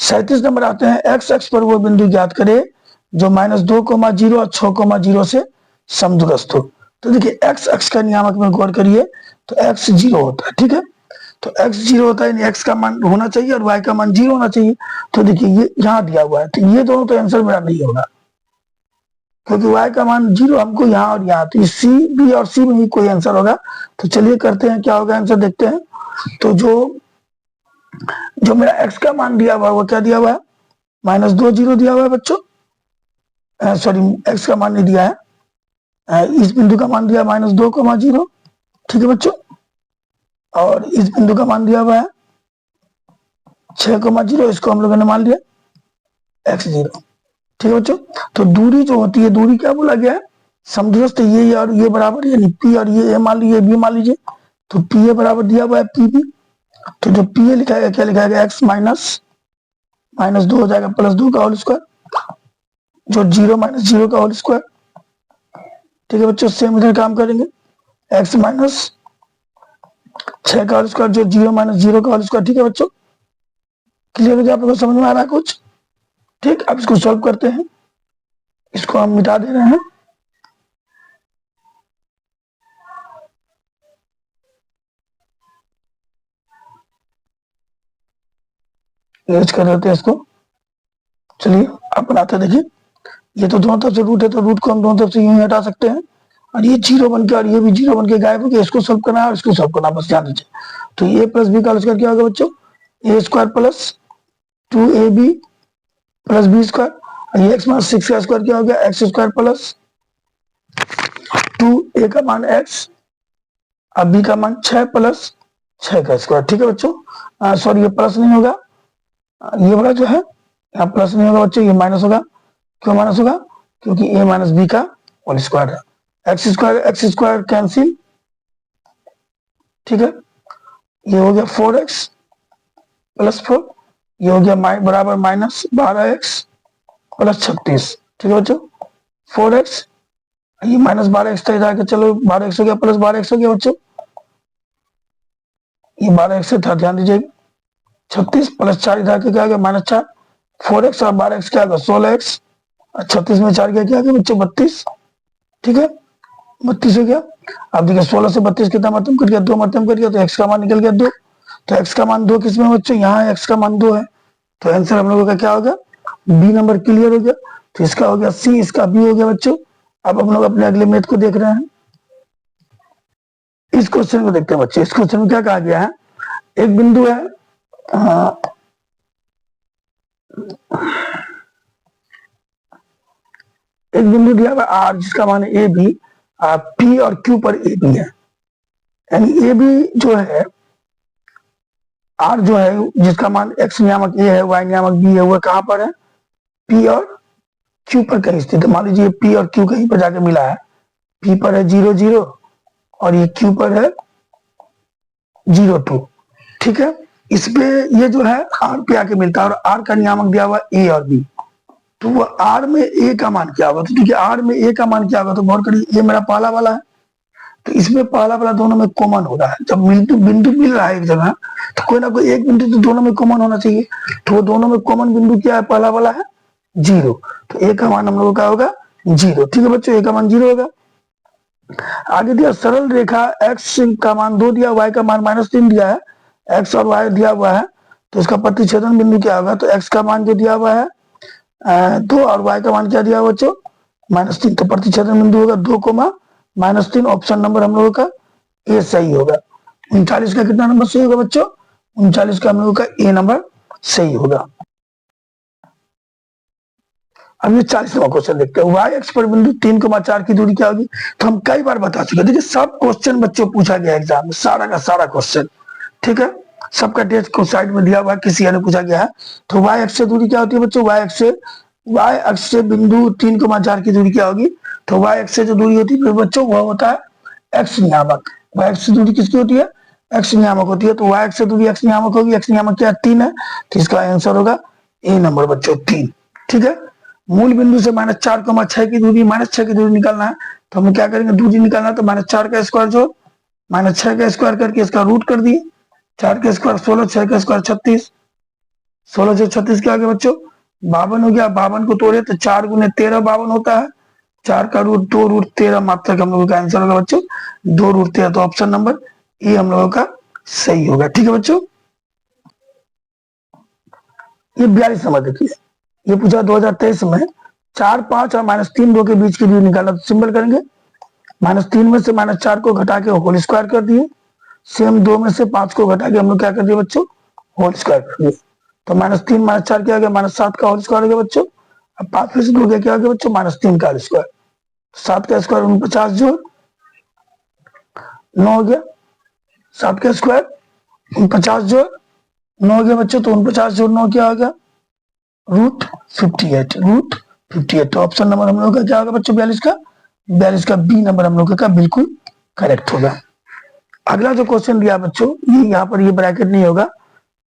S1: 37 नंबर आते हैं, एक्स अक्ष पर वो बिंदु ज्ञात करे जो -2,0 और 6,0 से समदूरस्थ हो। तो देखिए एक्स अक्ष का नियामक में गौर करिए, तो एक्स 0 होता है। ठीक है, तो x 0 होता है, यानी x का मान होना चाहिए और y का मान 0 होना चाहिए। तो देखिए ये यहाँ दिया हुआ है, तो ये दोनों तो आंसर मेरा नहीं होगा, क्योंकि y का मान 0 हमको यहाँ और यहाँ, तो सी बी और सी में ही कोई आंसर होगा। तो चलिए करते हैं क्या होगा आंसर, देखते हैं। तो जो मेरा x का मान दिया हुआ है वो क्या दिया हुआ है, -2 दिया हुआ है बच्चों, सॉरी x का मान नहीं दिया है, इस बिंदु का मान दिया -2,0। ठीक है बच्चों, और इस बिंदु का मान दिया हुआ है 6,0, इसको हम लोगों ने मान लिया x0। ठीक है बच्चों, तो दूरी जो होती है, दूरी क्या बोला गया है समदूरस्थ, ये और ये बराबर, यानी p और ये मान लीजिए, b मान लीजिए, तो p बराबर दिया हुआ है pb। तो जो p लिखा है क्या लिखा है, x -2 हो जाएगा +2 का होल स्क्वायर, जो 0 का होल स्क्वायर। ठीक है बच्चों, सेम इधर काम करेंगे, x -6 का होल स्क्वायर, जो 0 का होल स्क्वायर। ठीक है बच्चों, क्लियर हो गया, आप लोगों को समझ में आ रहा है कुछ। ठीक, अब इसको सॉल्व करते हैं, इसको हम मिटा दे रहे हैं। यूज कर देते हैं इसको, चलिए आप बनाते हैं। देखिए ये तो दोनों तरफ से रूट है, तो रूट को हम दोनों तरफ से यूं ही हटा सकते हैं, और ये 0 बन के और ये भी 0 बन के गायब हो गया। इसको सॉल्व करना है और इसको सॉल्व करना, बस ध्यान दीजिए। तो a + b का होल स्क्वायर क्या होगा बच्चों, a² + 2ab + b², और ये x - 6 का स्क्वायर क्या हो गया, x² + 2a का मान x, अब b का मान 6 + 6 का स्क्वायर। ठीक है बच्चों, सॉरी ये प्लस नहीं होगा, ये वाला जो है यहाँ प्लस नहीं होगा बच्चों, ये माइनस होगा, क्यों माइनस होगा? क्योंकि a माइनस बी का होल स्क्वायर है। एक्स स्क्वायर कैंसिल, ठीक है। ये हो गया 4x प्लस 4, ये हो गया बराबर माइनस 12x प्लस 36, ठीक है बच्चों। 4x, ये माइनस 12x था इधर आके, चलो 12x हो गया प्लस 12x हो गया बच्चों, ये 12x से था, ध्यान दीजिए। 36 प्लस 4 इधर आके क्या आ गया -4, 4x और 12x क्या आ गया 16x, और 36 में 4 क्या आ गया बच्चों 32, ठीक है 32 हो गया। अब देखिए 16 से 32 कितना मतलब कट गया, 2 मतलब कट गया, तो x का मान निकल गया 2। तो x का मान 2 किसमें बच्चों, यहाँ x का मान 2 है, तो आंसर हम लोगों का क्या होगा, बी नंबर क्लियर हो गया। तो इसका हो गया सी, इसका बी हो गया बच्चों। अब हम लोग अपने अगले मैथ को देख रहे हैं। इस क्वेश्चन को देखते हैं बच्चे। इस क्वेश्चन में क्या कहा गया है, एक बिंदु है, एक बिंदु दिया हुआ आर जिसका मान है ए बी, पी और क्यू पर ए बी है, यानी ए बी जो है, आर जो है जिसका मान एक्स नियामक ए है, वाई नियामक बी है, वह कहां पर है, पी और क्यू पर कहीं स्थित है। मान लीजिए पी और क्यू कहीं पर जाके मिला है, पी पर है 0 0 और ये क्यू पर है 0 2, ठीक है। इसमें ये जो है आर पे आके मिलता है, और आर का नियामक दिया हुआ ए और बी, तो वो आर में ए का मान क्या होगा, तो देखिए आर में ए का मान क्या होगा, तो बहुत करीब ये मेरा पहला वाला है, तो इसमें पहला वाला दोनों में कॉमन हो रहा है। जब बिंदु मिल रहा है एक जगह, तो कोई ना कोई एक बिंदु तो दोनों में कॉमन होना चाहिए, तो वो दोनों में कॉमन बिंदु क्या है, पहला वाला है 0, तो ए का मान हम लोगों का होगा 0, ठीक है बच्चों, ए का मान 0 होगा। आगे दिया सरल रेखा x का मान 2 दिया, y का मान -3 दिया है, x और y दिया हुआ है, तो इसका प्रतिच्छेदन बिंदु क्या होगा, तो x का मान जो दिया हुआ है 2 और y का मान क्या दिया हुआ बच्चों -3, तो प्रतिच्छेदन बिंदु होगा 2 -3, ऑप्शन नंबर हम लोगों का ए सही होगा। 39 का कितना नंबर सही होगा बच्चों, 39 का हम लोगों का ए नंबर सही होगा। अब ये 40वां क्वेश्चन देखते हैं, वाई एक्स पर बिंदु 3,4 की दूरी क्या होगी। तो हम कई बार बता चुके हैं, देखिए सब क्वेश्चन बच्चों पूछा गया एग्जाम में, सारा का सारा क्वेश्चन, ठीक है, सबका टेस्ट को साइड में दिया हुआ है, किसी ने पूछा गया है। तो वाई एक्स से दूरी क्या होती है बच्चों, वाई एक्स से बिंदु 3,4 की दूरी क्या होगी, तो वाई एक्स से जो दूरी होती है बच्चों वह होता है एक्स नियामक। वाई एक्स से दूरी किसकी होती है, एक्स नियामक होती है, तो वाई एक्स से दूरी एक्स नियामक होगी, एक्स नियामक क्या 3 है, तो इसका आंसर होगा ए नंबर बच्चों 3, ठीक है। मूल बिंदु से -4,6 की दूरी, -6 की दूरी निकालना है, तो हम क्या करेंगे, दूरी निकालना, तो -4 का स्क्वायर जोड़ -6 का स्क्वायर करके इसका रूट कर दिए, 4 का स्क्वायर 16, 6 का स्क्वायर 36, 16 से 36 क्या आ गया बच्चों 52 हो गया। 52 को तोड़े तो 4 गुने 13 52 होता है, 4 का रूट 2 रूट 13 मात्रक हम लोगों का आंसर होगा बच्चों 2 रूट 13, तो ऑप्शन नंबर ए हम लोगों का सही होगा, ठीक है बच्चों। ये 42 नंबर देखिए, ये पूछा 2023 में 4 5 और -3 2 के बीच की दूरी निकालना, तो सिंबल करेंगे, -3 में से -4 को घटा के होल स्क्वायर कर दिए, सेम 2 में से 5 को घटा के हम लोग क्या कर दिए बच्चों होल स्क्वायर कर दिए, तो -3 -4 क्या आ गया -7 का होल स्क्वायर हो गया बच्चों। अब 5 में से 2 क्या आ गया बच्चों -3 का स्क्वायर, 7 का स्क्वायर 49 जोड़ 9 हो गया, 7 का स्क्वायर 49 जोड़ 9 हो गया बच्चों, तो 49 जोड़ 9 क्या हो गया रूट 58, तो ऑप्शन नंबर हम लोग का क्या होगा बच्चों 42 का बी नंबर हम लोग का बिल्कुल करेक्ट होगा। अगला जो क्वेश्चन दिया बच्चों, ये यहाँ पर ये ब्रैकेट नहीं होगा,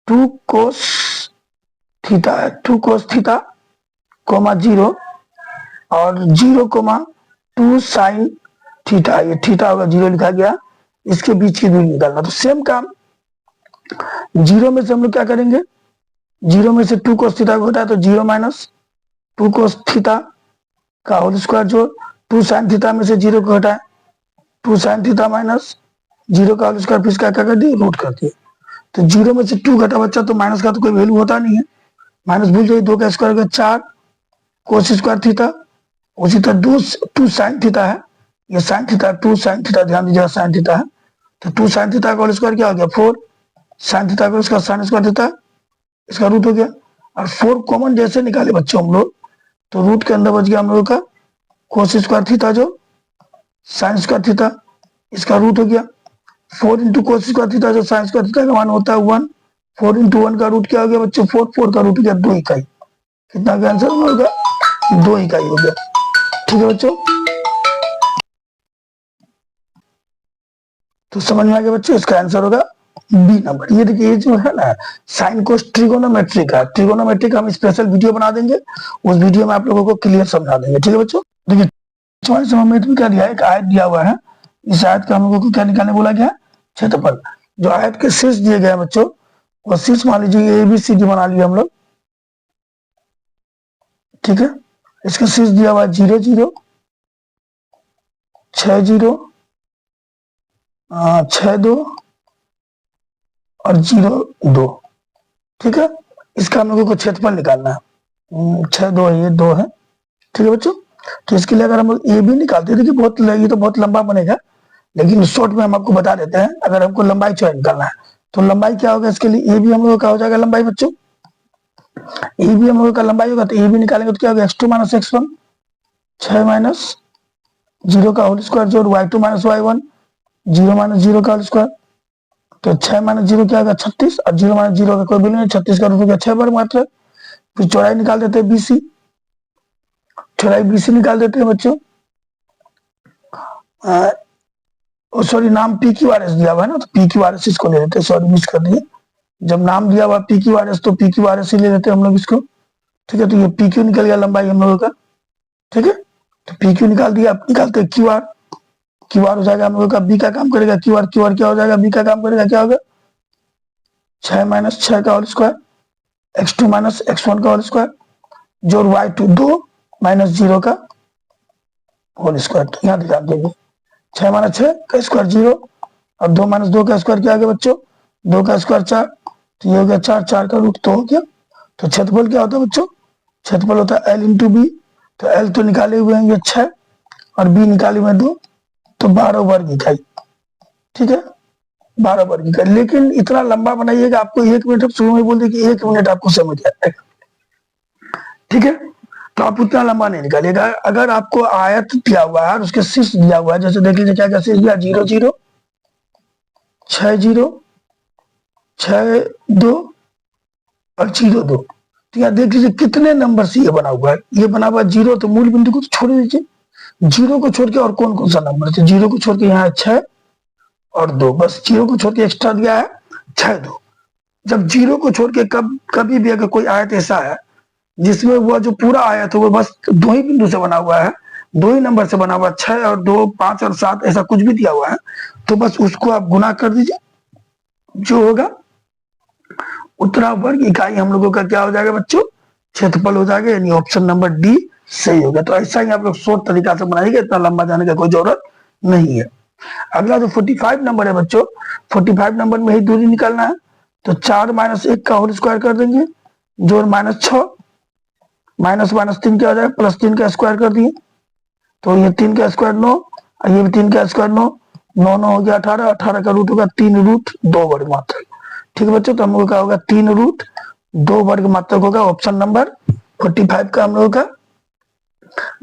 S1: 2 कोस थीटा है, 2 कोस थीटा कोमा 0 और 0 कोमा 2 साइन थीटा, ये थीटा होगा 0 लिखा गया, इसके बीच की दूरी निकालना, तो सेम काम 0 में से हम लोग क्या करेंगे, 0 में से 2 कोस थीटा को घटाए तो 0 माइनस 2 कोस थीटा का होल स्क्वायर जोड़ 2 साइन थीटा में से 0 को घटाए 2 साइन थीटा माइनस 0 का होल स्क्वायर, फिर क्या कर दिए रूट कर दिए, तो 0 में से 2 घटा बच्चा, तो माइनस का तो कोई वैल्यू होता नहीं है, माइनस भूल जाइए, 2 का स्क्वायर का 4 कोस स्क्वायर थीटा, उसी तरह 2 साइन थीटा है, ये साइन थीटा 2 साइन थीटा, ध्यान दीजिए साइन थीटा है, तो 2 साइन थीटा का होल स्क्वायर क्या हो गया 4 साइन थीटा का उसका साइन स्क्वायर थीटा, इसका रूट हो गया, और 4 कॉमन जैसे निकाले बच्चों हम लोग, तो रूट के अंदर बच गया हम लोगों का कोस स्क्वायर थीटा जो साइन स्क्वायर थीटा, इसका रूट हो गया 4 इंटू कोस स्क्वायर थीटा जो साइन स्क्वायर थीटा का मान होता है 1, 4 इंटू 1 का रूट क्या हो गया बच्चों 4, 4 का रूट गया 2 इकाई, कितना का आंसर होगा 2 इकाई हो गया। ठीक है बच्चों, तो समझ में आ गया बच्चों, इसका आंसर होगा बी नंबर। ये देखिए, ये जो है ना साइन कोस ट्रिगोनोमेट्रिक है, ट्रिगोनोमेट्रिक हम स्पेशल वीडियो बना देंगे, उस वीडियो में आप लोगों को क्लियर समझा देंगे। ठीक है बच्चों, देखिए चौवालीस में क्या दिया है, एक आयत दिया हुआ है, इस आयत का हम लोगों को क्या निकालने बोला गया, क्षेत्रफल। जो आयत के शीर्ष दिए गए हैं बच्चों, वो शीर्ष मान लीजिए ABCD बना लिया हम लोग। ठीक है, इसका शीर्ष दिया हुआ है 0 0 6 0 6 2 और 0 2। ठीक है, इसका हम लोगों को क्षेत्रफल निकालना है। 6 2 ये 2 है। ठीक है बच्चों, तो इसके लिए अगर हम लोग ए बी निकालते हैं, देखिए बहुत ये तो बहुत लंबा बनेगा, लेकिन शॉर्ट में हम आपको बता देते हैं। अगर हमको लंबाई चौड़ाई निकालना है, तो लंबाई क्या होगा इसके लिए, ए बी हम लोगों का हो जाएगा लंबाई बच्चों, ए बी हम लोगों का लंबाई होगा, तो ए बी निकालेंगे तो क्या होगा, x2 माइनस x1, 6 माइनस 0 का होल स्क्वायर जोड़ y2 माइनस y1, 0 माइनस 0 का होल स्क्वायर, तो 6 माइनस 0 क्या होगा 36, और 0 माइनस 0 का कोई वैल्यू नहीं, 36 का रूट हो गया 6 वर्ग मात्र। फिर चौड़ाई निकाल देते हैं BC, चौड़ाई BC निकाल देते हैं बच्चों। सॉरी, नाम PQRS दिया हुआ है ना, तो PQRS इसको ले लेते हैं, सॉरी मिस कर दिए, जब नाम दिया हुआ PQRS तो PQRS ही ले लेते हैं हम लोग इसको। ठीक है, तो ये PQ निकल गया लंबाई हम लोगों का। ठीक है, तो PQ निकाल दिया, आप निकालते हैं QR, QR हो जाएगा हम लोगों का B का काम करेगा, QR क्या हो जाएगा, B का काम करेगा, क्या होगा 6 माइनस 6 का whole square, x2 minus x1 का होल स्क्वायर जोड़ y2 2 माइनस 0 का होल स्क्वायर। तो यहाँ ध्यान देंगे, 6 माइनस 6 का स्क्वायर 0 और 2 माइनस 2 का स्क्वायर क्या आ गया बच्चों, 2 का स्क्वायर 4, तो ये हो गया 4, 4 का रूट 2 हो गया। तो क्षेत्रफल क्या होता है बच्चों, क्षेत्रफल होता है L इंटू बी, तो L तो निकाले हुए हैं ये 6 और B निकाले हुए 2, तो 12 वर्ग इकाई। ठीक है, 12 वर्ग इकाई, लेकिन इतना लंबा बनाइएगा आपको 1 मिनट, शुरू में बोल दे कि 1 मिनट आपको समझ आएगा। ठीक है, तो आप उतना लंबा नहीं निकालिएगा। अगर आपको आयत दिया हुआ है और उसके शीर्ष दिया हुआ है, जैसे देख लीजिए क्या क्या शीर्ष दिया, 0 0 6 0 6 2 और 0 2। तो यहाँ देख लीजिए कितने नंबर से ये बना हुआ है, ये बना हुआ 0, तो मूल बिंदु को तो छोड़ दीजिए, 0 को छोड़ के और कौन कौन सा नंबर है, 0 को छोड़ के यहाँ 6 और 2, बस 0 को छोड़ के एक्स्ट्रा दिया है 6 2। जब 0 को छोड़ के कभी भी अगर कोई आयत ऐसा है जिसमें वो जो पूरा आयत है वो बस 2 ही बिंदु से बना हुआ है, 2 ही नंबर से बना हुआ, 6 और 2 5 और 7 ऐसा कुछ भी दिया हुआ है, तो बस उसको आप गुना कर दीजिए, जो होगा उतना वर्ग इकाई हम लोगों का क्या हो जाएगा बच्चों, क्षेत्रफल हो जाएगा, यानी ऑप्शन नंबर डी सही होगा। तो ऐसा ही आप लोग शॉर्ट तरीका से बनाइएगा, इतना लंबा जाने का कोई जरूरत नहीं है। अगला जो 45 नंबर है बच्चों, 45 नंबर में ही दूरी निकालना है, तो 4 माइनस 1 का होल स्क्वायर कर देंगे, जोड़ माइनस 6, माइनस माइनस 3 क्या हो जाएगा, प्लस 3 का स्क्वायर कर दिए, तो ये 3 का स्क्वायर 9 और ये भी 3 का स्क्वायर 9, 9 9 हो गया 18, 18 का रूट होगा 3 रूट 2 वर्ग मात्रक। ठीक है बच्चों, तो हम लोग का होगा 3 रूट 2 वर्ग मात्रक होगा, ऑप्शन नंबर 45 का हम लोगों का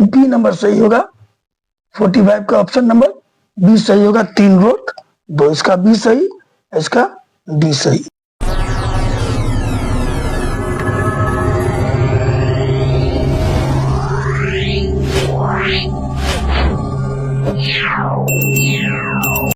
S1: बी नंबर सही होगा, 45 का ऑप्शन नंबर बी सही होगा, 3 रूट 2, इसका बी सही, इसका डी सही।